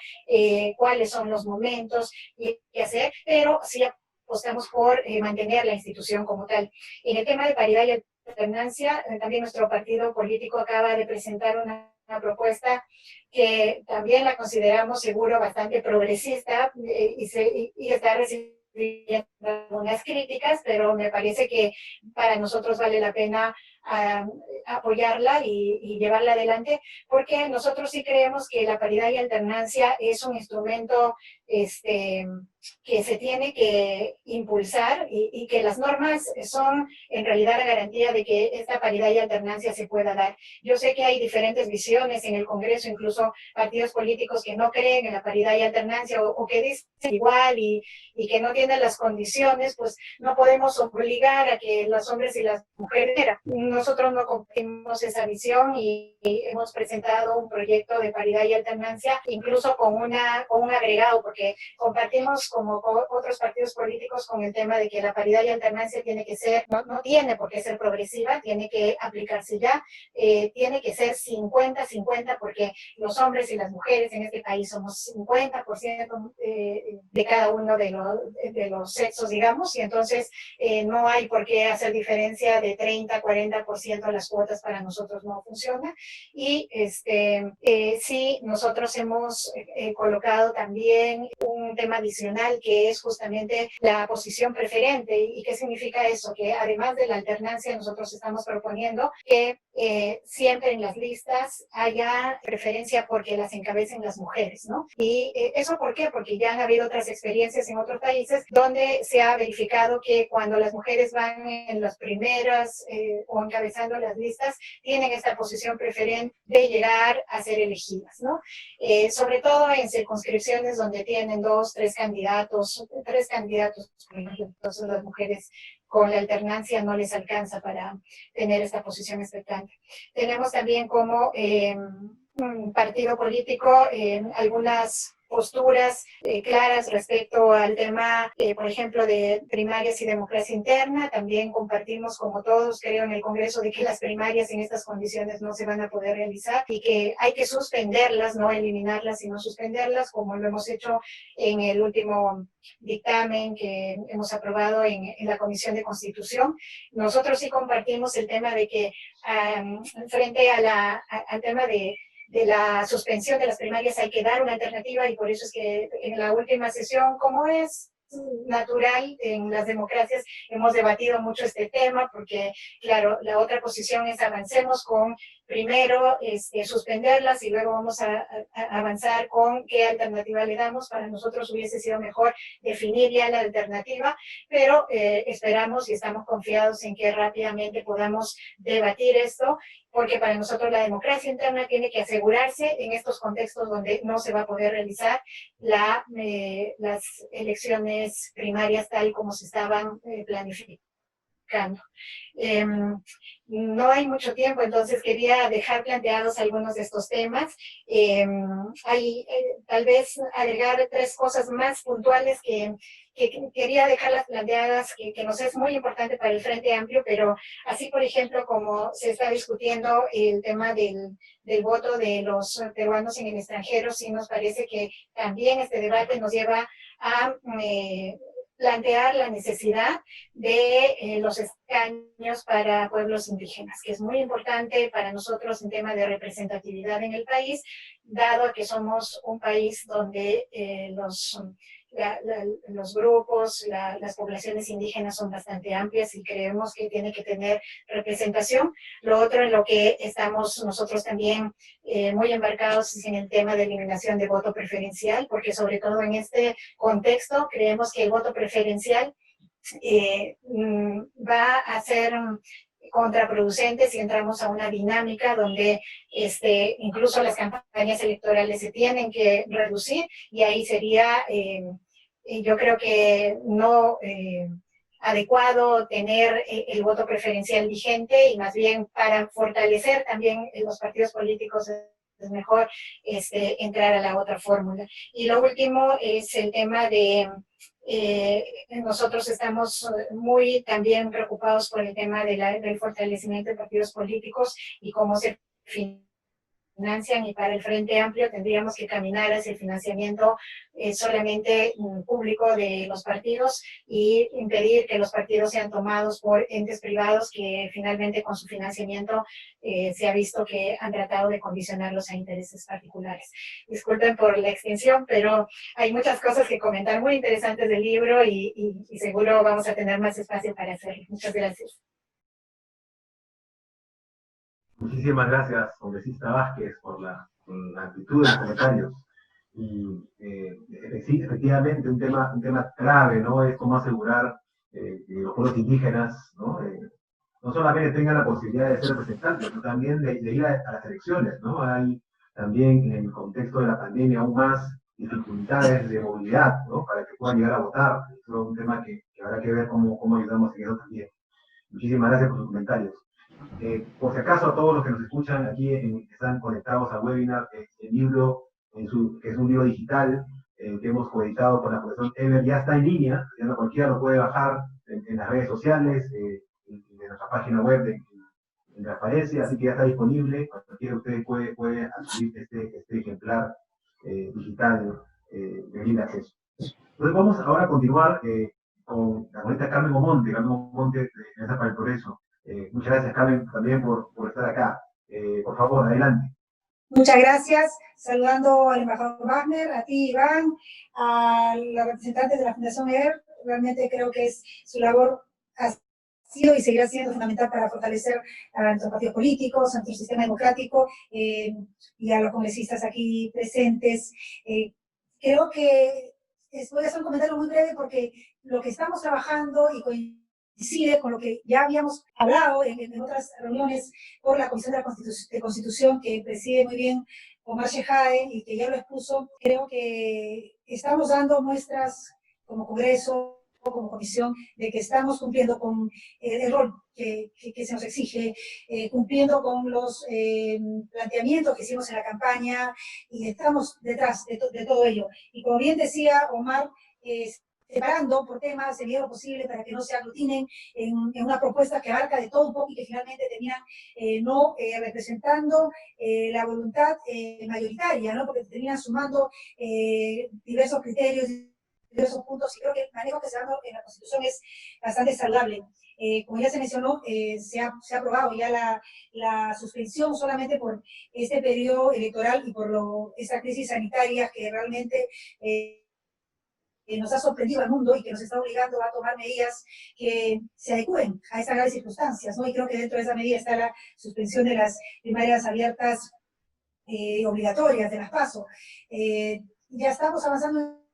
cuáles son los momentos y qué hacer, pero sí apostamos por mantener la institución como tal. En el tema de paridad y alternancia, también nuestro partido político acaba de presentar una propuesta que también la consideramos seguro bastante progresista y está recibiendo algunas críticas, pero me parece que para nosotros vale la pena apoyarla y llevarla adelante, porque nosotros sí creemos que la paridad y alternancia es un instrumento que se tiene que impulsar y que las normas son en realidad la garantía de que esta paridad y alternancia se pueda dar. Yo sé que hay diferentes visiones en el Congreso, incluso partidos políticos que no creen en la paridad y alternancia o que dicen igual y que no tienen las condiciones, pues no podemos obligar a que los hombres y las mujeres. Nosotros no compartimos esa visión y hemos presentado un proyecto de paridad y alternancia, incluso con un agregado, porque compartimos como otros partidos políticos con el tema de que la paridad y alternancia tiene que ser, no tiene por qué ser progresiva, tiene que aplicarse ya, tiene que ser 50-50, porque los hombres y las mujeres en este país somos 50% de cada uno de los sexos, digamos, y entonces no hay por qué hacer diferencia de 30-40%. Las cuotas para nosotros no funciona. Y sí, nosotros hemos colocado también un tema adicional que es justamente la posición preferente. ¿Y qué significa eso? Que además de la alternancia, nosotros estamos proponiendo que siempre en las listas haya preferencia porque las encabecen las mujeres, ¿no? Y ¿eso por qué? Porque ya han habido otras experiencias en otros países donde se ha verificado que cuando las mujeres van en las primeras o encabezando las listas tienen esta posición preferente de llegar a ser elegidas, ¿no? Sobre todo en circunscripciones donde tienen 2, 3 candidatos, por ejemplo, entonces las mujeres con la alternancia no les alcanza para tener esta posición expectante. Tenemos también como un partido político algunas posturas claras respecto al tema, por ejemplo, de primarias y democracia interna. También compartimos, como todos, creo, en el Congreso, de que las primarias en estas condiciones no se van a poder realizar y que hay que suspenderlas, no eliminarlas, sino suspenderlas, como lo hemos hecho en el último dictamen que hemos aprobado en la Comisión de Constitución. Nosotros sí compartimos el tema de que frente a al tema de la suspensión de las primarias hay que dar una alternativa, y por eso es que en la última sesión, como es natural en las democracias, hemos debatido mucho este tema, porque claro, la otra posición es avancemos con primero suspenderlas y luego vamos a avanzar con qué alternativa le damos. Para nosotros hubiese sido mejor definir ya la alternativa, pero esperamos y estamos confiados en que rápidamente podamos debatir esto, porque para nosotros la democracia interna tiene que asegurarse en estos contextos donde no se va a poder realizar las elecciones primarias tal como se estaban planificando. No hay mucho tiempo, entonces quería dejar planteados algunos de estos temas. Tal vez agregar 3 cosas más puntuales que quería dejarlas planteadas, que nos es muy importante para el Frente Amplio, pero así, por ejemplo, como se está discutiendo el tema del voto de los peruanos en el extranjero, sí nos parece que también este debate nos lleva a plantear la necesidad de los escaños para pueblos indígenas, que es muy importante para nosotros en tema de representatividad en el país, dado que somos un país donde los grupos, las poblaciones indígenas son bastante amplias y creemos que tiene que tener representación. Lo otro en lo que estamos nosotros también muy embarcados es en el tema de eliminación de voto preferencial, porque sobre todo en este contexto creemos que el voto preferencial va a ser contraproducente si entramos a una dinámica donde incluso las campañas electorales se tienen que reducir, y ahí sería, yo creo que no adecuado tener el voto preferencial vigente, y más bien para fortalecer también los partidos políticos es mejor entrar a la otra fórmula. Y lo último es el tema de nosotros estamos muy también preocupados por el tema del fortalecimiento de partidos políticos y cómo se financian, y para el Frente Amplio tendríamos que caminar hacia el financiamiento solamente público de los partidos y impedir que los partidos sean tomados por entes privados que finalmente con su financiamiento se ha visto que han tratado de condicionarlos a intereses particulares. Disculpen por la extensión, pero hay muchas cosas que comentar muy interesantes del libro y seguro vamos a tener más espacio para hacerlo. Muchas gracias. Muchísimas gracias, congresista Vázquez, por la actitud de los comentarios. Y sí, efectivamente, un tema clave, ¿no? Es cómo asegurar que los pueblos indígenas, ¿no? No solamente tengan la posibilidad de ser representantes, sino también de ir a las elecciones, ¿no? Hay también en el contexto de la pandemia aún más dificultades de movilidad, ¿no? Para que puedan llegar a votar. Eso es un tema que habrá que ver cómo ayudamos en eso también. Muchísimas gracias por sus comentarios. Por si acaso, a todos los que nos escuchan aquí, están conectados al webinar, el libro, que es un libro digital que hemos coeditado con la Fundación Ever, ya está en línea, ya cualquiera lo puede bajar en las redes sociales, en nuestra página web en Transparencia, así que ya está disponible. Cualquiera de ustedes puede adquirir este ejemplar digital de libre acceso. Entonces vamos ahora a continuar con la bonita Carmen Omonte, de Alianza para el Progreso. Muchas gracias, Carmen, también por estar acá. Por favor, adelante. Muchas gracias. Saludando al embajador Wagner, a ti, Iván, a los representantes de la Fundación EVER. Realmente creo que su labor ha sido y seguirá siendo fundamental para fortalecer a nuestros partidos políticos, a nuestro sistema democrático y a los congresistas aquí presentes. Creo que voy a hacer un comentario muy breve porque lo que estamos trabajando, y coincide con lo que ya habíamos hablado en otras reuniones por la Comisión de Constitución que preside muy bien Omar Shejade y que ya lo expuso. Creo que estamos dando muestras como Congreso, como Comisión, de que estamos cumpliendo con el rol que se nos exige, cumpliendo con los planteamientos que hicimos en la campaña y estamos detrás de todo ello. Y como bien decía Omar, separando por temas en lo posible para que no se aglutinen en una propuesta que abarca de todo un poco y que finalmente terminan no representando la voluntad mayoritaria, ¿no? Porque terminan sumando diversos criterios, diversos puntos, y creo que el manejo que se da en la Constitución es bastante saludable. Como ya se mencionó, se ha aprobado ya la suspensión solamente por este periodo electoral y por esta crisis sanitaria que realmente nos ha sorprendido al mundo y que nos está obligando a tomar medidas que se adecúen a estas graves circunstancias, ¿no? Y creo que dentro de esa medida está la suspensión de las primarias abiertas obligatorias, de las PASO. Ya estamos avanzando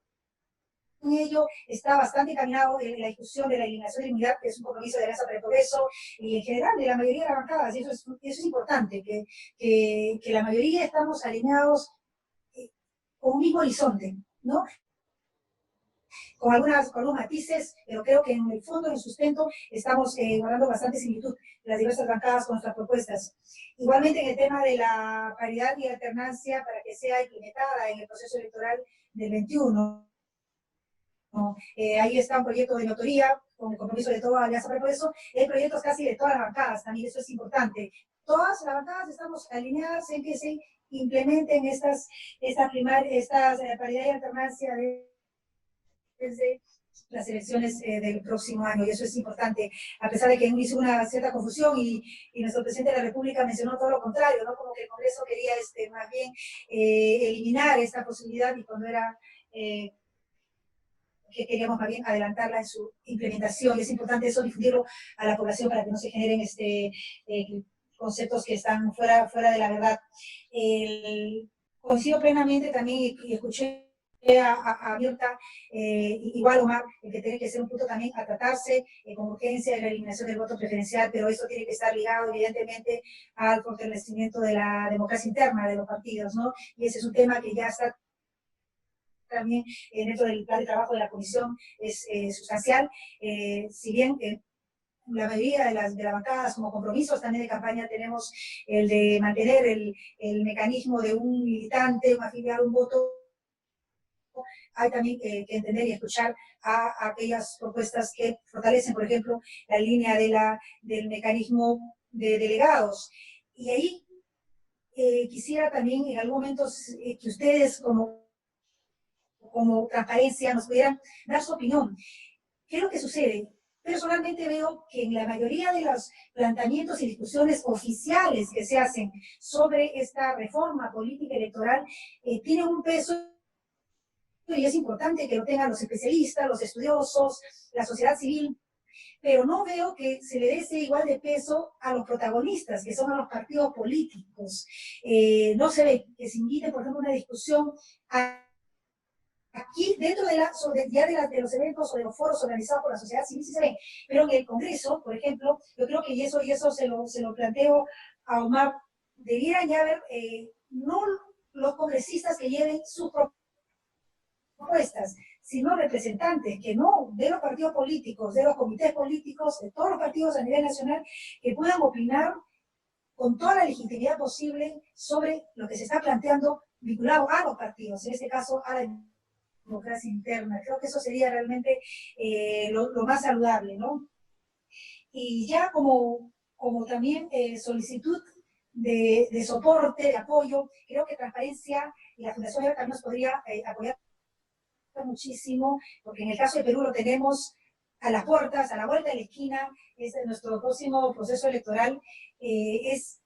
en ello, está bastante encaminado en la discusión de la eliminación de inmunidad, que es un compromiso de Alianza para el Progreso, y en general de la mayoría de las bancadas, y eso es importante, que la mayoría estamos alineados con un mismo horizonte, ¿no? Con algunos matices, pero creo que en el fondo, en el sustento, estamos guardando bastante similitud de las diversas bancadas con nuestras propuestas. Igualmente, en el tema de la paridad y alternancia, para que sea implementada en el proceso electoral del 21, ahí está un proyecto de notaría, con el compromiso de toda Alianza para el Progreso, hay proyectos casi de todas las bancadas, también eso es importante. Todas las bancadas estamos alineadas en que se implementen estas paridad y alternancia desde las elecciones del próximo año, y eso es importante, a pesar de que hizo una cierta confusión y nuestro presidente de la República mencionó todo lo contrario, ¿no? Como que el Congreso quería más bien eliminar esta posibilidad, y cuando era que queríamos más bien adelantarla en su implementación, y es importante eso difundirlo a la población para que no se generen conceptos que están fuera de la verdad. Coincido plenamente también, y escuché a Mirta, igual Omar, que tiene que ser un punto también a tratarse con urgencia de la eliminación del voto preferencial, pero eso tiene que estar ligado evidentemente al fortalecimiento de la democracia interna de los partidos, ¿no? Y ese es un tema que ya está también dentro del plan de trabajo de la comisión, es sustancial, si bien la mayoría de las bancadas como compromisos también de campaña tenemos el de mantener el mecanismo de un militante, un afiliado, un voto. Hay también que entender y escuchar a aquellas propuestas que fortalecen, por ejemplo, la línea del mecanismo de delegados. Y ahí quisiera también en algún momento que ustedes como transparencia nos pudieran dar su opinión. ¿Qué es lo que sucede? Personalmente veo que en la mayoría de los planteamientos y discusiones oficiales que se hacen sobre esta reforma política electoral tiene un peso, y es importante que lo tengan los especialistas, los estudiosos, la sociedad civil, pero no veo que se le dé ese igual de peso a los protagonistas, que son a los partidos políticos. No se ve que se invite, por ejemplo, una discusión aquí dentro de los eventos o de los foros organizados por la sociedad civil, sí se ven, pero en el Congreso, por ejemplo, yo creo que, y eso se lo planteo a Omar, debieran ya haber, no los congresistas que lleven sus propuestas, sino representantes que no de los partidos políticos, de los comités políticos, de todos los partidos a nivel nacional, que puedan opinar con toda la legitimidad posible sobre lo que se está planteando vinculado a los partidos, en este caso a la democracia interna. Creo que eso sería realmente lo más saludable, ¿no? Y ya como también solicitud de soporte, de apoyo, creo que Transparencia y la Fundación EVER también nos podría apoyar muchísimo, porque en el caso de Perú lo tenemos a las puertas, a la vuelta de la esquina, es nuestro próximo proceso electoral, es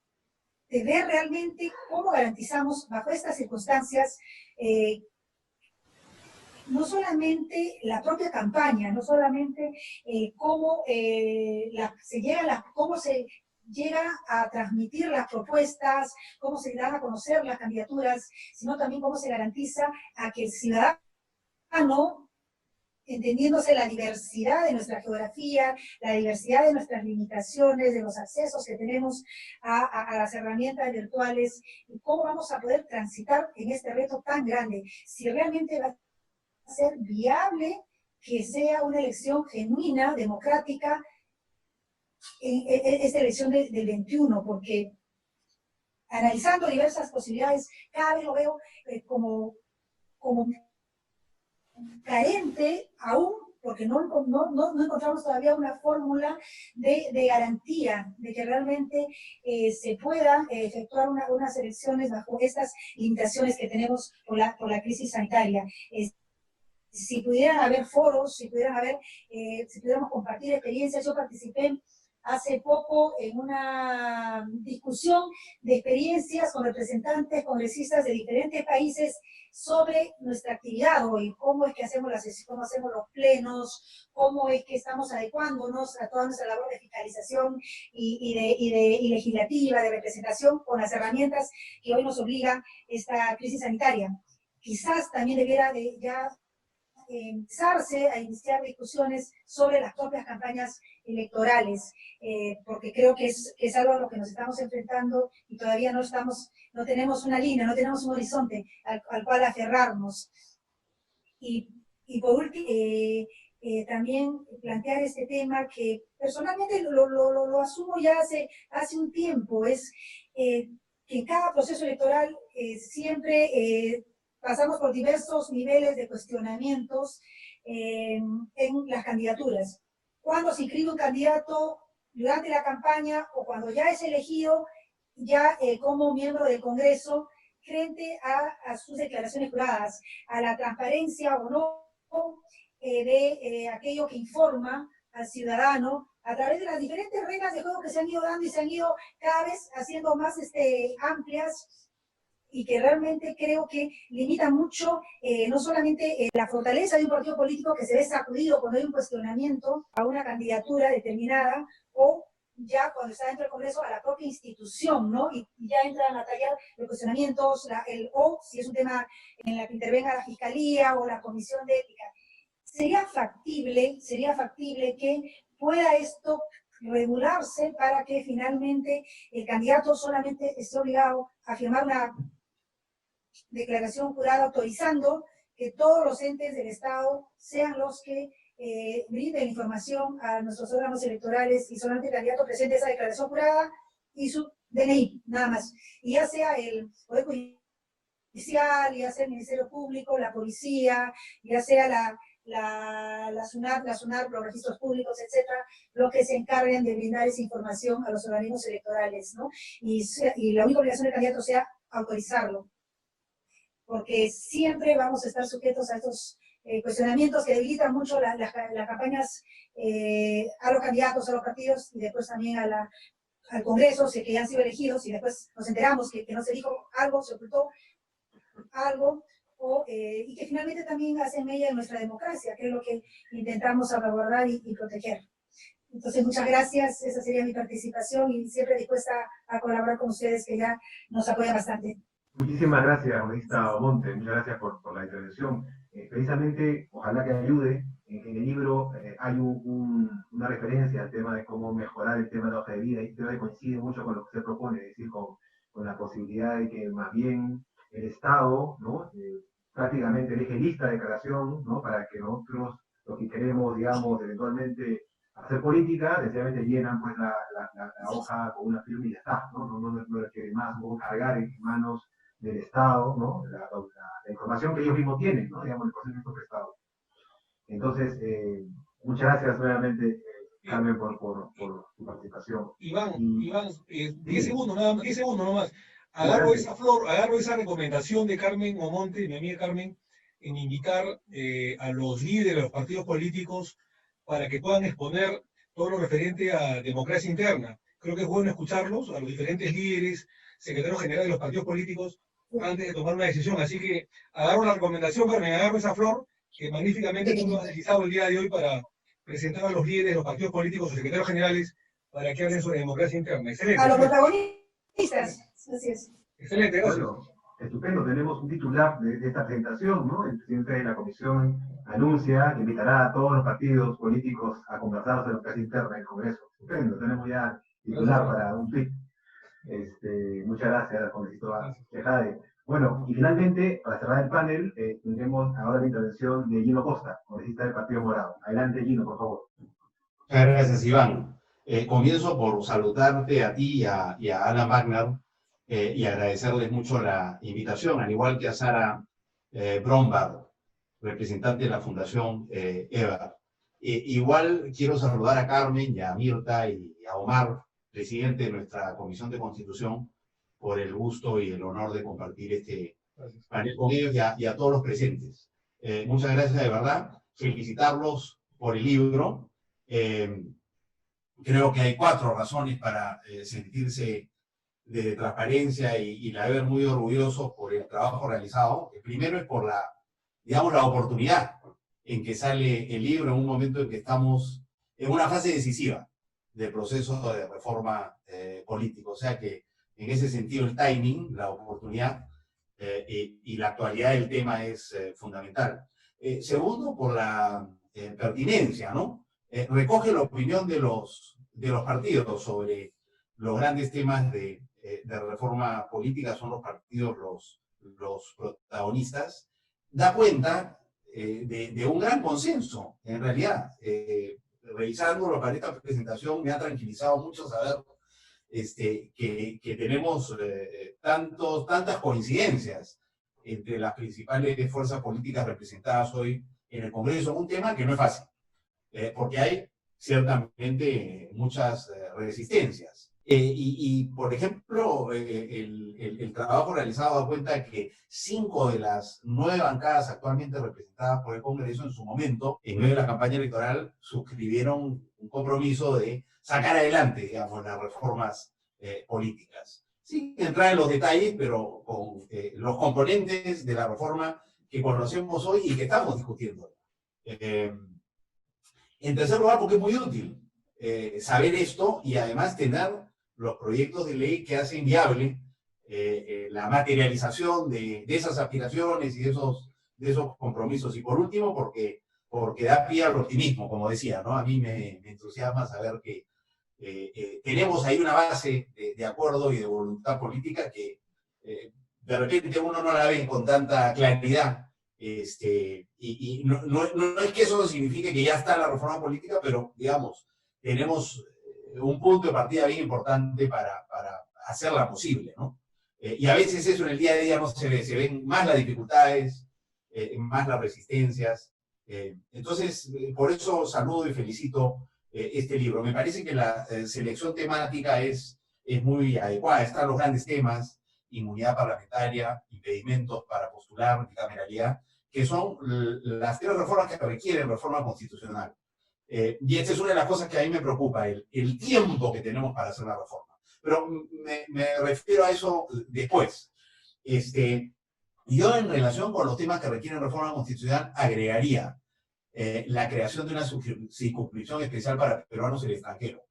de ver realmente cómo garantizamos bajo estas circunstancias no solamente la propia campaña, no solamente cómo se llega a transmitir las propuestas, cómo se dan a conocer las candidaturas, sino también cómo se garantiza a que el ciudadano entendiéndose la diversidad de nuestra geografía, la diversidad de nuestras limitaciones, de los accesos que tenemos a las herramientas virtuales, y cómo vamos a poder transitar en este reto tan grande, si realmente va a ser viable que sea una elección genuina, democrática, esta elección del 21, porque analizando diversas posibilidades, cada vez lo veo como carente aún, porque no encontramos todavía una fórmula de garantía de que realmente se pueda efectuar unas elecciones bajo estas limitaciones que tenemos por la crisis sanitaria. Si pudieran haber foros, si pudiéramos compartir experiencias. Yo participé hace poco en una discusión de experiencias con representantes congresistas de diferentes países sobre nuestra actividad hoy, cómo es que hacemos las sesiones, cómo hacemos los plenos, cómo es que estamos adecuándonos a toda nuestra labor de fiscalización y legislativa, de representación, con las herramientas que hoy nos obliga esta crisis sanitaria. Quizás también debiera de ya empezarse a iniciar discusiones sobre las propias campañas electorales, porque creo que es algo a lo que nos estamos enfrentando y todavía no tenemos una línea, no tenemos un horizonte al cual aferrarnos. Y por último, también plantear este tema que personalmente lo asumo ya hace un tiempo, es que en cada proceso electoral siempre pasamos por diversos niveles de cuestionamientos en las candidaturas. Cuando se inscribe un candidato durante la campaña o cuando ya es elegido, ya como miembro del Congreso, frente a sus declaraciones juradas, a la transparencia o no de aquello que informa al ciudadano a través de las diferentes reglas de juego que se han ido dando y se han ido cada vez haciendo más amplias, y que realmente creo que limita mucho no solamente la fortaleza de un partido político que se ve sacudido cuando hay un cuestionamiento a una candidatura determinada, o ya cuando está dentro del Congreso a la propia institución, ¿no? Y ya entran a tallar los cuestionamientos, o si es un tema en la que intervenga la Fiscalía o la Comisión de Ética. Sería factible que pueda esto regularse para que finalmente el candidato solamente esté obligado a firmar una declaración jurada autorizando que todos los entes del Estado sean los que brinden información a nuestros órganos electorales, y solamente el candidato presente esa declaración jurada y su DNI, nada más. Y ya sea el Poder Judicial, ya sea el Ministerio Público, la Policía, ya sea la SUNAT, los registros públicos, etcétera, los que se encarguen de brindar esa información a los organismos electorales, ¿no? Y la única obligación del candidato sea autorizarlo, porque siempre vamos a estar sujetos a estos cuestionamientos que debilitan mucho las campañas a los candidatos, a los partidos, y después también al Congreso, si que ya han sido elegidos, y después nos enteramos que no se dijo algo, se ocultó algo, y que finalmente también hacen mella en nuestra democracia, que es lo que intentamos salvaguardar y proteger. Entonces, muchas gracias, esa sería mi participación, y siempre dispuesta a colaborar con ustedes, que ya nos apoyan bastante. Muchísimas gracias, congresista Omonte, muchas gracias por la intervención. Precisamente, ojalá que ayude, en el libro hay una referencia al tema de cómo mejorar el tema de la hoja de vida, y creo que coincide mucho con lo que usted propone, es decir, con la posibilidad de que más bien el Estado, ¿no? Prácticamente deje lista de declaración, ¿no? Para que nosotros, los que queremos, digamos, eventualmente hacer política, sencillamente llenan pues la hoja con una firma y ya está, ¿no? No requiere más, no cargar en manos del Estado, ¿no? La información que ellos mismos tienen, ¿no? Digamos, el procedimiento prestado. Entonces, muchas gracias nuevamente, Carmen, por tu participación. Iván, 10 segundos nomás. Agarro esa recomendación de Carmen Omonte, mi amiga Carmen, en invitar a los líderes de los partidos políticos para que puedan exponer todo lo referente a democracia interna. Creo que es bueno escucharlos, a los diferentes líderes, secretarios generales de los partidos políticos, antes de tomar una decisión. Así que agarro la recomendación, Carmen, agarro esa flor que magníficamente tú lo has utilizado el día de hoy para presentar a los líderes de los partidos políticos o secretarios generales para que hablen sobre democracia interna. Excelente. A los protagonistas. Así es. Excelente, gracias. Bueno, estupendo, tenemos un titular de esta presentación, ¿no? El presidente de la comisión anuncia que invitará a todos los partidos políticos a conversar sobre la democracia interna del Congreso. Estupendo, tenemos ya titular para un tweet. Muchas gracias, congresista Tejade. Bueno, y finalmente, para cerrar el panel, tendremos ahora la intervención de Gino Costa, congresista del Partido Morado. Adelante, Gino, por favor. Muchas gracias, Iván. Comienzo por saludarte a ti y a Alan Wagner y agradecerles mucho la invitación, al igual que a Sara Bromberg, representante de la Fundación EVA. Igual quiero saludar a Carmen y a Mirta y a Omar, presidente de nuestra Comisión de Constitución, por el gusto y el honor de compartir este panel con ellos y a todos los presentes. Muchas gracias de verdad. Felicitarlos por el libro. Creo que hay 4 razones para sentirse de transparencia y la ver muy orgullosos por el trabajo realizado. El primero es por la oportunidad en que sale el libro en un momento en que estamos en una fase decisiva del proceso de reforma político. O sea que en ese sentido el timing, la oportunidad y la actualidad del tema es fundamental. Segundo, por la pertinencia, ¿no? Recoge la opinión de los partidos sobre los grandes temas de reforma política, son los partidos los protagonistas. Da cuenta de un gran consenso, en realidad. Revisándolo para esta presentación me ha tranquilizado mucho saber que tenemos tantas coincidencias entre las principales fuerzas políticas representadas hoy en el Congreso, un tema que no es fácil, porque hay ciertamente muchas resistencias. Por ejemplo, el trabajo realizado da cuenta de que 5 de las 9 bancadas actualmente representadas por el Congreso en su momento, en medio de la campaña electoral, suscribieron un compromiso de sacar adelante, digamos, las reformas políticas. Sin entrar en los detalles, pero con los componentes de la reforma que conocemos hoy y que estamos discutiendo. En tercer lugar, porque es muy útil saber esto y además tener los proyectos de ley que hacen viable la materialización de esas aspiraciones y de esos compromisos. Y por último, porque da pie al optimismo, como decía, ¿no? A mí me entusiasma saber que tenemos ahí una base de acuerdo y de voluntad política que de repente uno no la ve con tanta claridad. Y no es que eso signifique que ya está la reforma política, pero digamos, tenemos un punto de partida bien importante para hacerla posible, ¿no? Y a veces eso en el día a día no se ve, se ven más las dificultades, más las resistencias. Entonces, por eso saludo y felicito este libro. Me parece que la selección temática es muy adecuada. Están los grandes temas: inmunidad parlamentaria, impedimentos para postular, bicameralidad, que son las 3 reformas que requieren reforma constitucional. Y esta es una de las cosas que a mí me preocupa, el tiempo que tenemos para hacer la reforma. Pero me refiero a eso después. Yo, en relación con los temas que requieren reforma constitucional, agregaría la creación de una circunscripción especial para peruanos en el extranjero.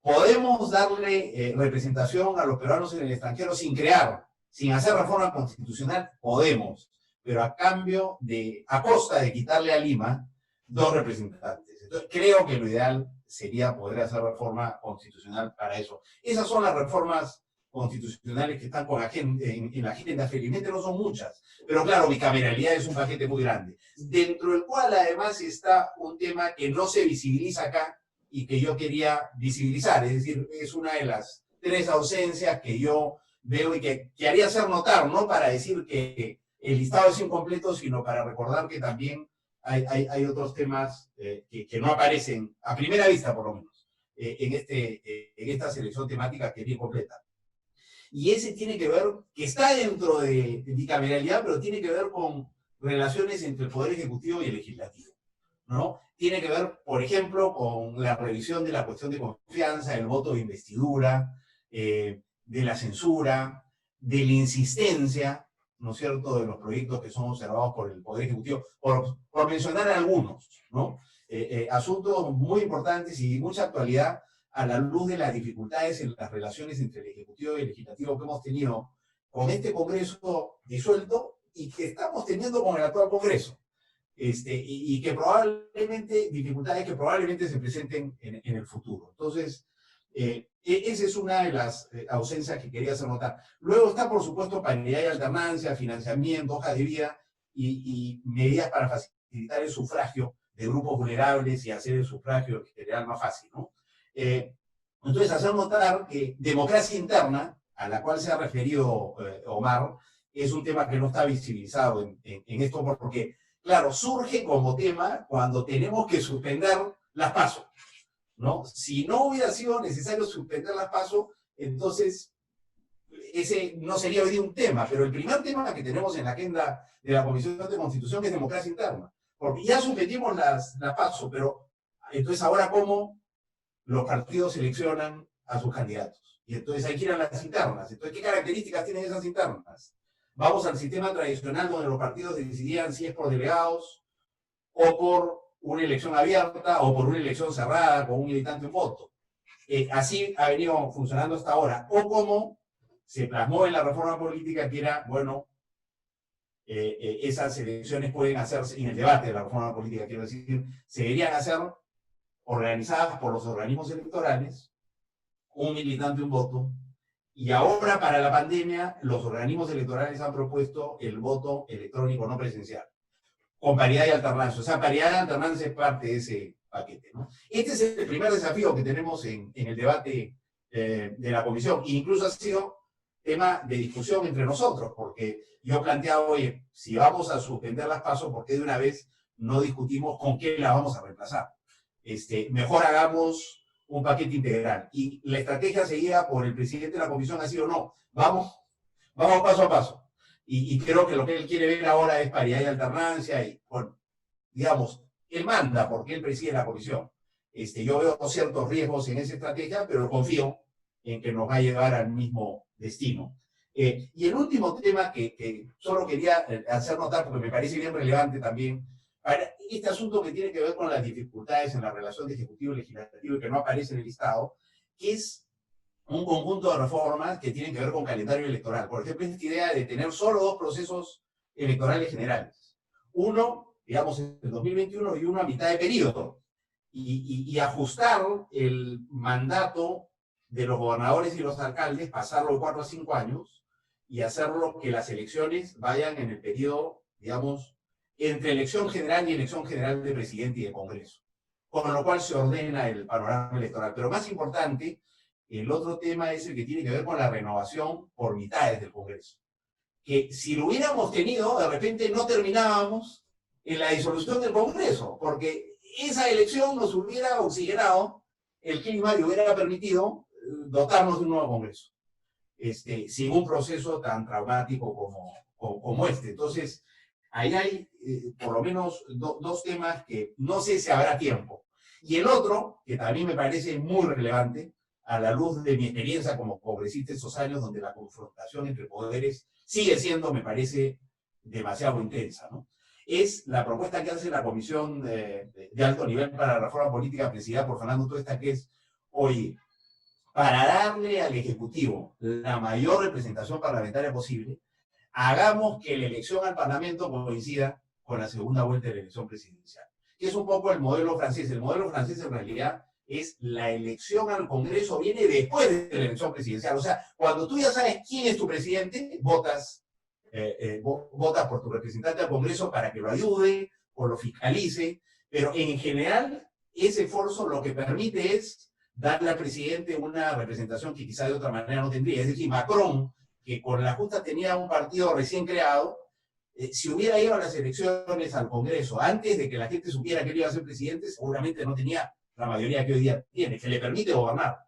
Podemos darle representación a los peruanos en el extranjero sin hacer reforma constitucional, podemos, pero a costa de quitarle a Lima 2 representantes. Entonces, creo que lo ideal sería poder hacer reforma constitucional para eso. Esas son las reformas constitucionales que están en la agenda. Felizmente no son muchas, pero claro, bicameralidad es un paquete muy grande, dentro del cual además está un tema que no se visibiliza acá y que yo quería visibilizar. Es decir, es una de las 3 ausencias que yo veo y que haría hacer notar, no para decir que el listado es incompleto, sino para recordar que también hay otros temas que no aparecen, a primera vista por lo menos, en esta selección temática que es bien completa. Y ese tiene que ver, que está dentro de bicameralidad, pero tiene que ver con relaciones entre el Poder Ejecutivo y el Legislativo, ¿no? Tiene que ver, por ejemplo, con la revisión de la cuestión de confianza, el voto de investidura, de la censura, de la insistencia, ¿no es cierto?, de los proyectos que son observados por el Poder Ejecutivo, por mencionar algunos, ¿no? Asuntos muy importantes y de mucha actualidad a la luz de las dificultades en las relaciones entre el Ejecutivo y el Legislativo que hemos tenido con este Congreso disuelto y que estamos teniendo con el actual Congreso. Y que probablemente, dificultades que probablemente se presenten en el futuro. Entonces, esa es una de las ausencias que quería hacer notar. Luego está, por supuesto, paridad y alternancia, financiamiento, hojas de vida y medidas para facilitar el sufragio de grupos vulnerables y hacer el sufragio en general más fácil, ¿no? Entonces, hacer notar que democracia interna, a la cual se ha referido Omar, es un tema que no está visibilizado en esto porque, claro, surge como tema cuando tenemos que suspender las PASO, ¿no? Si no hubiera sido necesario suspender las PASO, entonces ese no sería hoy día un tema, pero el primer tema que tenemos en la agenda de la Comisión de Constitución es democracia interna, porque ya suspendimos las PASO, pero entonces ahora ¿cómo los partidos seleccionan a sus candidatos? Y entonces hay que ir a las internas. Entonces, ¿qué características tienen esas internas? Vamos al sistema tradicional donde los partidos decidían si es por delegados o por una elección abierta o por una elección cerrada con un militante en voto. Así ha venido funcionando hasta ahora. O como se plasmó en la reforma política que era, bueno, esas elecciones pueden hacerse, en el debate de la reforma política, quiero decir, se deberían hacer organizadas por los organismos electorales, un militante, un voto, y ahora para la pandemia los organismos electorales han propuesto el voto electrónico no presencial, con paridad y alternancia. O sea, paridad y alternancia es parte de ese paquete, ¿no? Este es el primer desafío que tenemos en el debate de la comisión, e incluso ha sido tema de discusión entre nosotros, porque yo he planteado, oye, si vamos a suspender las PASO, ¿por qué de una vez no discutimos con qué la vamos a reemplazar? Mejor hagamos un paquete integral. Y la estrategia seguida por el presidente de la comisión ha sido, no, vamos paso a paso. Y creo que lo que él quiere ver ahora es paridad y alternancia, y, bueno, digamos, él manda porque él preside la comisión. Yo veo ciertos riesgos en esa estrategia, pero confío en que nos va a llevar al mismo destino. Y el último tema que solo quería hacer notar, porque me parece bien relevante también, este asunto que tiene que ver con las dificultades en la relación de ejecutivo y legislativo y que no aparece en el listado, que es un conjunto de reformas que tienen que ver con calendario electoral. Por ejemplo, esta idea de tener solo 2 procesos electorales generales. Uno, digamos, en el 2021 y uno a mitad de periodo. Y ajustar el mandato de los gobernadores y los alcaldes, pasarlo de 4 a 5 años y hacerlo que las elecciones vayan en el periodo, digamos, entre elección general y elección general de presidente y de Congreso. Con lo cual se ordena el panorama electoral. Pero más importante, el otro tema es el que tiene que ver con la renovación por mitades del Congreso. Que si lo hubiéramos tenido, de repente no terminábamos en la disolución del Congreso, porque esa elección nos hubiera oxigenado el clima y hubiera permitido dotarnos de un nuevo Congreso, sin un proceso tan traumático como este. Entonces, ahí hay por lo menos dos temas que no sé si habrá tiempo. Y el otro, que también me parece muy relevante, a la luz de mi experiencia como congresista estos años, donde la confrontación entre poderes sigue siendo, me parece, demasiado intensa, ¿no? Es la propuesta que hace la Comisión de Alto Nivel para la Reforma Política, presidida por Fernando Tuesta, que es, oye, para darle al Ejecutivo la mayor representación parlamentaria posible, hagamos que la elección al Parlamento coincida con la segunda vuelta de la elección presidencial, que es un poco el modelo francés. El modelo francés en realidad es la elección al Congreso viene después de la elección presidencial. O sea, cuando tú ya sabes quién es tu presidente, votas por tu representante al Congreso para que lo ayude o lo fiscalice, pero en general ese esfuerzo lo que permite es darle al presidente una representación que quizá de otra manera no tendría. Es decir, Macron, que con la justa tenía un partido recién creado, si hubiera ido a las elecciones al Congreso antes de que la gente supiera que él iba a ser presidente, seguramente no tenía la mayoría que hoy día tiene, que le permite gobernar.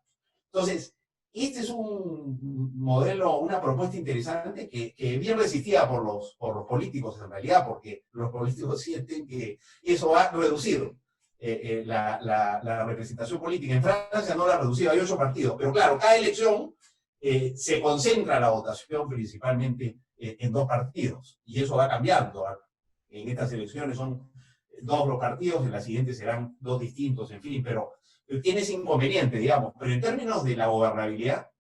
Entonces, este es un modelo, una propuesta interesante que bien resistida por los políticos en realidad, porque los políticos sienten que eso va a reducir la representación política. En Francia no la ha reducido, hay 8 partidos, pero claro, cada elección se concentra la votación principalmente en 2 partidos, y eso va cambiando. En estas elecciones son 2 los partidos, en las siguientes serán 2 distintos, en fin, pero tiene ese inconveniente, digamos. Pero en términos de la gobernabilidad,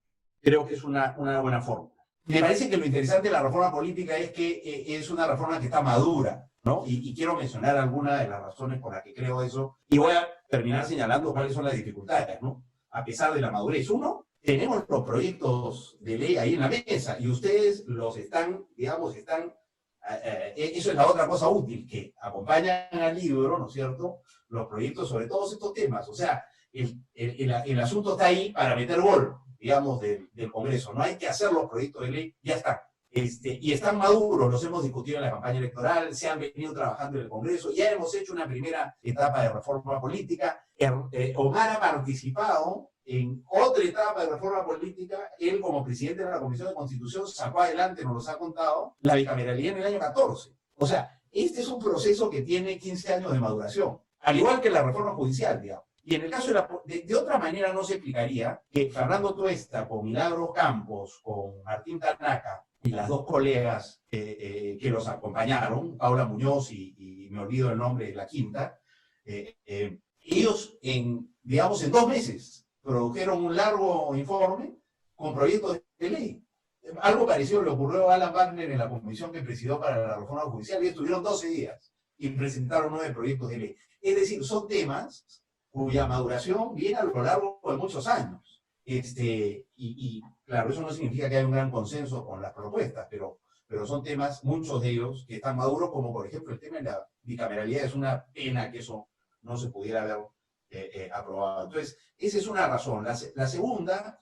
creo que es una buena fórmula. Me parece que lo interesante de la reforma política es que es una reforma que está madura, ¿no? Y quiero mencionar algunas de las razones por las que creo eso, y voy a terminar señalando cuáles son las dificultades, ¿no? A pesar de la madurez. Uno, tenemos los proyectos de ley ahí en la mesa, y ustedes los están, digamos, eso es la otra cosa útil, que acompañan al libro, ¿no es cierto?, los proyectos sobre todos estos temas. O sea, el asunto está ahí para meter gol, digamos, del Congreso. No hay que hacer los proyectos de ley, ya están. Y están maduros, los hemos discutido en la campaña electoral, se han venido trabajando en el Congreso, ya hemos hecho una primera etapa de reforma política. Omar ha participado en otra etapa de reforma política. Él, como presidente de la Comisión de Constitución, sacó adelante, nos los ha contado, la bicameralidad en el año 14. O sea, este es un proceso que tiene 15 años de maduración, al igual que la reforma judicial, digamos. Y en el caso de otra manera no se explicaría que Fernando Tuesta, con Milagros Campos, con Martín Tanaka y las dos colegas que los acompañaron, Paula Muñoz y me olvido el nombre de la quinta, ellos digamos, en 2 meses produjeron un largo informe con proyectos de ley. Algo parecido le ocurrió a Alan Wagner en la comisión que presidió para la reforma judicial, y estuvieron 12 días y presentaron 9 proyectos de ley. Es decir, son temas cuya maduración viene a lo largo de muchos años. Y claro, eso no significa que haya un gran consenso con las propuestas, pero son temas, muchos de ellos, que están maduros, como por ejemplo el tema de la bicameralidad. Es una pena que eso no se pudiera haber aprobado. Entonces, esa es una razón. La segunda,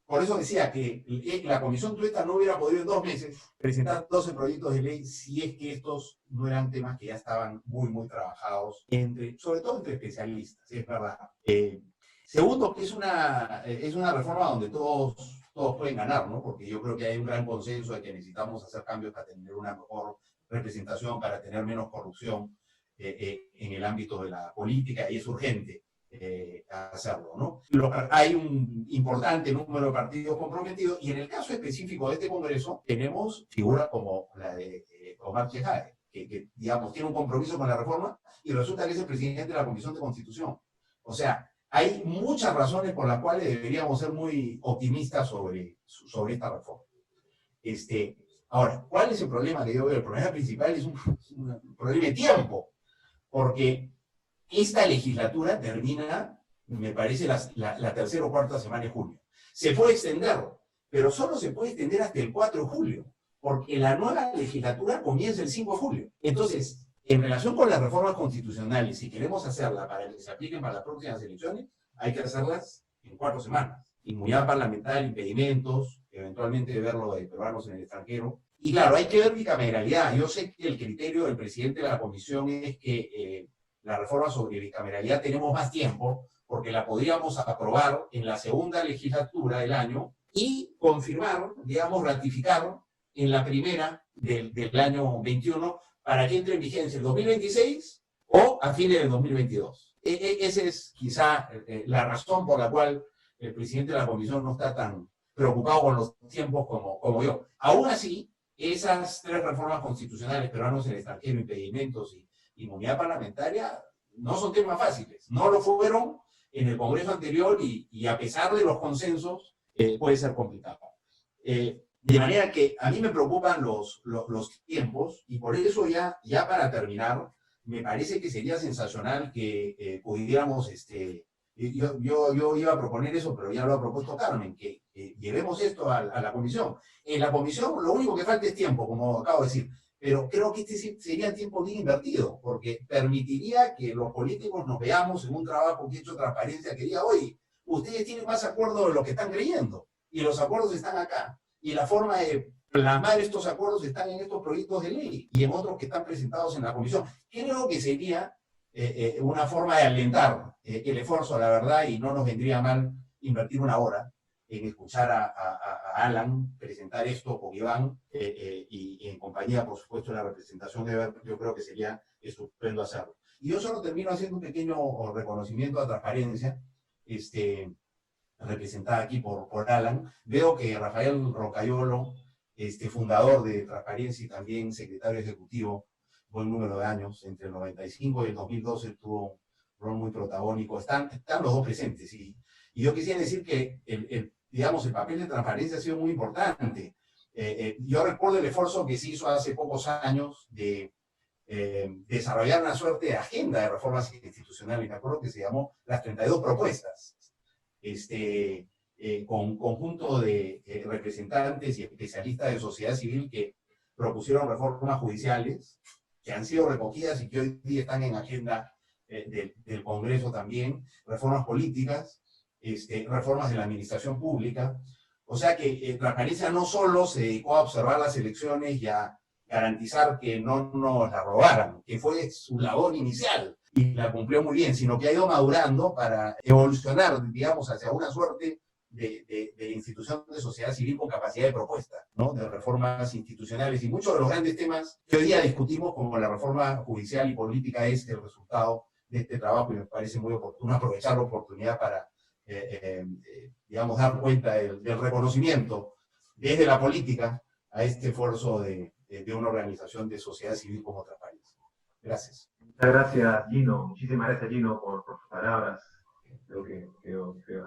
por eso decía que la Comisión Tuesta no hubiera podido en 2 meses presentar 12 proyectos de ley si es que estos no eran temas que ya estaban muy, muy trabajados, sobre todo entre especialistas, es verdad. Segundo, que es una reforma donde todos pueden ganar, ¿no? Porque yo creo que hay un gran consenso de que necesitamos hacer cambios para tener una mejor representación, para tener menos corrupción en el ámbito de la política, y es urgente hacerlo, ¿no? Hay un importante número de partidos comprometidos, y en el caso específico de este Congreso tenemos figuras como la de Omar Chejade, que digamos tiene un compromiso con la reforma, y resulta que es el presidente de la Comisión de Constitución. O sea, hay muchas razones por las cuales deberíamos ser muy optimistas sobre esta reforma. Ahora, ¿cuál es el problema que yo veo? El problema principal es un problema de tiempo, porque esta legislatura termina, me parece, la tercera o cuarta semana de junio. Se puede extender, pero solo se puede extender hasta el 4 de julio, porque la nueva legislatura comienza el 5 de julio. Entonces, en relación con las reformas constitucionales, si queremos hacerlas para que se apliquen para las próximas elecciones, hay que hacerlas en 4 semanas. Inmunidad parlamentaria, impedimentos, eventualmente ver lo de peruanos en el extranjero. Y claro, hay que ver bicameralidad. Yo sé que el criterio del presidente de la comisión es que la reforma sobre bicameralidad tenemos más tiempo, porque la podríamos aprobar en la segunda legislatura del año y confirmar, digamos, ratificar en la primera del año 21, para que entre en vigencia el 2026 o a fines del 2022. Esa es quizá la razón por la cual el presidente de la comisión no está tan preocupado con los tiempos como yo. Aún así, esas 3 reformas constitucionales, peruanos en el extranjero, impedimentos y inmunidad parlamentaria, no son temas fáciles. No lo fueron en el Congreso anterior, y a pesar de los consensos, puede ser complicado. De manera que a mí me preocupan los tiempos, y por eso ya para terminar, me parece que sería sensacional que pudiéramos, yo iba a proponer eso, pero ya lo ha propuesto Carmen, que llevemos esto a la comisión. En la comisión lo único que falta es tiempo, como acabo de decir, pero creo que este sería tiempo bien invertido, porque permitiría que los políticos nos veamos en un trabajo que ha hecho Transparencia, que diga, oye, ustedes tienen más acuerdos de lo que están creyendo, y los acuerdos están acá. Y la forma de plasmar estos acuerdos están en estos proyectos de ley y en otros que están presentados en la comisión. Creo que sería una forma de alentar el esfuerzo, la verdad, y no nos vendría mal invertir 1 hora en escuchar a Alan presentar esto con Iván y en compañía, por supuesto, de la representación de Eber. Yo creo que sería estupendo hacerlo. Y yo solo termino haciendo un pequeño reconocimiento a Transparencia, representada aquí por Alan. Veo que Rafael Rocayolo, fundador de Transparencia y también secretario ejecutivo, buen número de años, entre el 95 y el 2012 tuvo un rol muy protagónico. Están los dos presentes. Y yo quisiera decir que el digamos, el papel de transparencia ha sido muy importante. Yo recuerdo el esfuerzo que se hizo hace pocos años de desarrollar una suerte de agenda de reformas institucionales. Me acuerdo que se llamó las 32 propuestas. Con conjunto de representantes y especialistas de sociedad civil que propusieron reformas judiciales, que han sido recogidas y que hoy día están en agenda del Congreso también, reformas políticas, reformas de la administración pública. O sea que Transparencia no solo se dedicó a observar las elecciones y a garantizar que no nos la robaran, que fue su labor inicial, y la cumplió muy bien, sino que ha ido madurando para evolucionar, digamos, hacia una suerte de institución de sociedad civil con capacidad de propuesta, ¿no? De reformas institucionales. Y muchos de los grandes temas que hoy día discutimos, como la reforma judicial y política, es el resultado de este trabajo, y me parece muy oportuno aprovechar la oportunidad para, digamos, dar cuenta del reconocimiento desde la política a este esfuerzo de una organización de sociedad civil como Transparencia. Gracias. Muchas gracias, Gino. Muchísimas gracias, Gino, por tus palabras. Creo que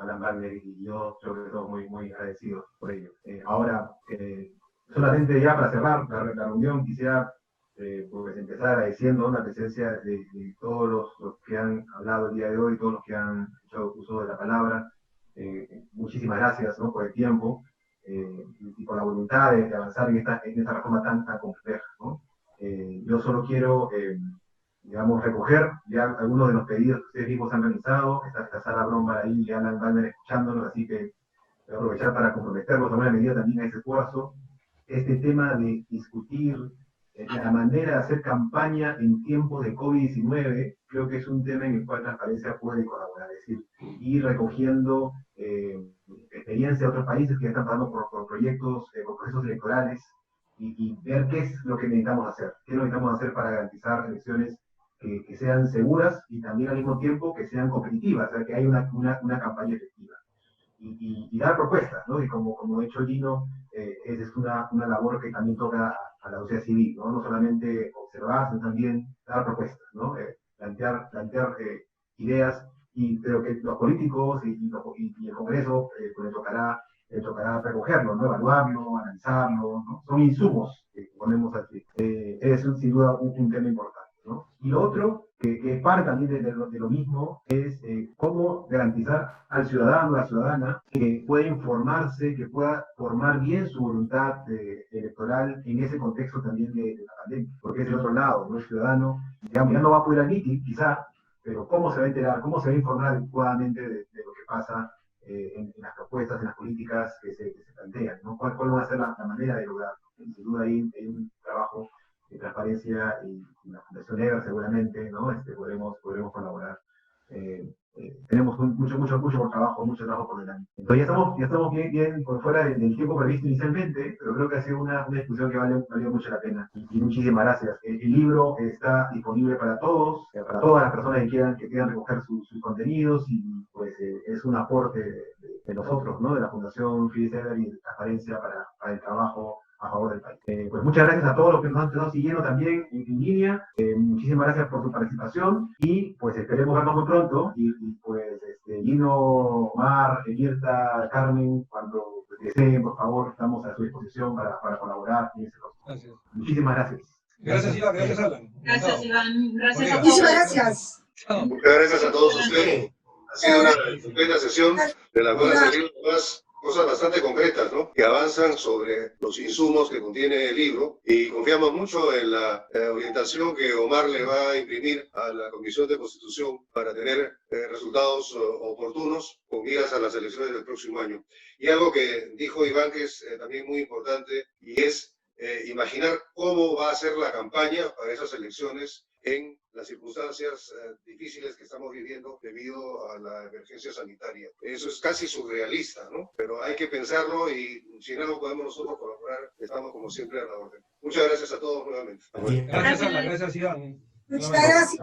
Alan Wagner y yo creo que estamos muy agradecidos por ello. Ahora, solamente ya para cerrar la reunión, quisiera pues empezar agradeciendo la presencia de todos los que han hablado el día de hoy, todos los que han hecho uso de la palabra. Muchísimas gracias, ¿no?, por el tiempo y por la voluntad de avanzar en esta reforma tan compleja, ¿no? Yo solo quiero digamos, recoger ya algunos de los pedidos que ustedes mismos han realizado. Está Sara Brombar ahí y Alan Wagner escuchándonos, así que voy a aprovechar para comprometerlos de alguna medida también a ese esfuerzo. Este tema de discutir la manera de hacer campaña en tiempos de COVID-19, creo que es un tema en el cual Transparencia puede colaborar, es decir, ir recogiendo experiencia de otros países que ya están pasando por proyectos, por procesos electorales, y ver qué es lo que necesitamos hacer, qué necesitamos hacer para garantizar elecciones que sean seguras y también al mismo tiempo que sean competitivas, o sea, que haya una campaña efectiva. Y dar propuestas, ¿no? Y como ha dicho Gino, esa es una labor que también toca a la sociedad civil, ¿no? No solamente observar, sino también dar propuestas, ¿no? Plantear ideas, y creo que los políticos y el Congreso pues le tocará recogerlo, ¿no? Evaluarlo, analizarlo, ¿no? Son insumos que ponemos aquí. Es sin duda un tema importante, ¿no? Y lo otro, que es parte también de lo mismo, es cómo garantizar al ciudadano, a la ciudadana, que pueda informarse, que pueda formar bien su voluntad electoral en ese contexto también de la pandemia, porque es el otro lado, ¿no? El ciudadano, digamos, ya no va a poder ir al meeting, quizá, pero cómo se va a enterar, cómo se va a informar adecuadamente de lo que pasa en las propuestas, en las políticas que se plantean, ¿no? ¿Cuál va a ser la manera de lograrlo? Sin duda hay un trabajo de Transparencia y la Fundación EVER seguramente, ¿no? Podremos colaborar. Tenemos mucho trabajo por delante. Entonces ya estamos bien por fuera del tiempo previsto inicialmente, pero creo que ha sido una discusión que valió mucho la pena. Y muchísimas gracias. El libro está disponible para todos, para todas las personas que quieran recoger sus contenidos, y pues es un aporte de nosotros, ¿no? De la Fundación Fides EVER y de Transparencia para el trabajo a favor del país. Pues muchas gracias a todos los que nos han estado siguiendo también en línea. Muchísimas gracias por su participación, y pues esperemos vernos muy pronto. Y pues Gino, Mar, Mirta, Carmen, cuando deseen, por favor, estamos a su disposición para colaborar en ese proceso. Gracias. Muchísimas gracias. Gracias, Iván. Gracias, Alan. Gracias, Iván. Gracias a todos. Muchísimas gracias. Chao. Muchas gracias a todos ustedes. Ha sido una estupenda sesión de la cual han salido además cosas bastante concretas, ¿no? Que avanzan sobre los insumos que contiene el libro, y confiamos mucho en la orientación que Omar le va a imprimir a la Comisión de Constitución para tener resultados oportunos con miras a las elecciones del próximo año. Y algo que dijo Iván que es también muy importante, y es imaginar cómo va a ser la campaña para esas elecciones en las circunstancias difíciles que estamos viviendo debido a la emergencia sanitaria. Eso es casi surrealista, ¿no? Pero hay que pensarlo, y si en algo podemos nosotros colaborar, estamos como siempre a la orden. Muchas gracias a todos nuevamente. Gracias, Alan. Gracias, Iván. Muchas gracias.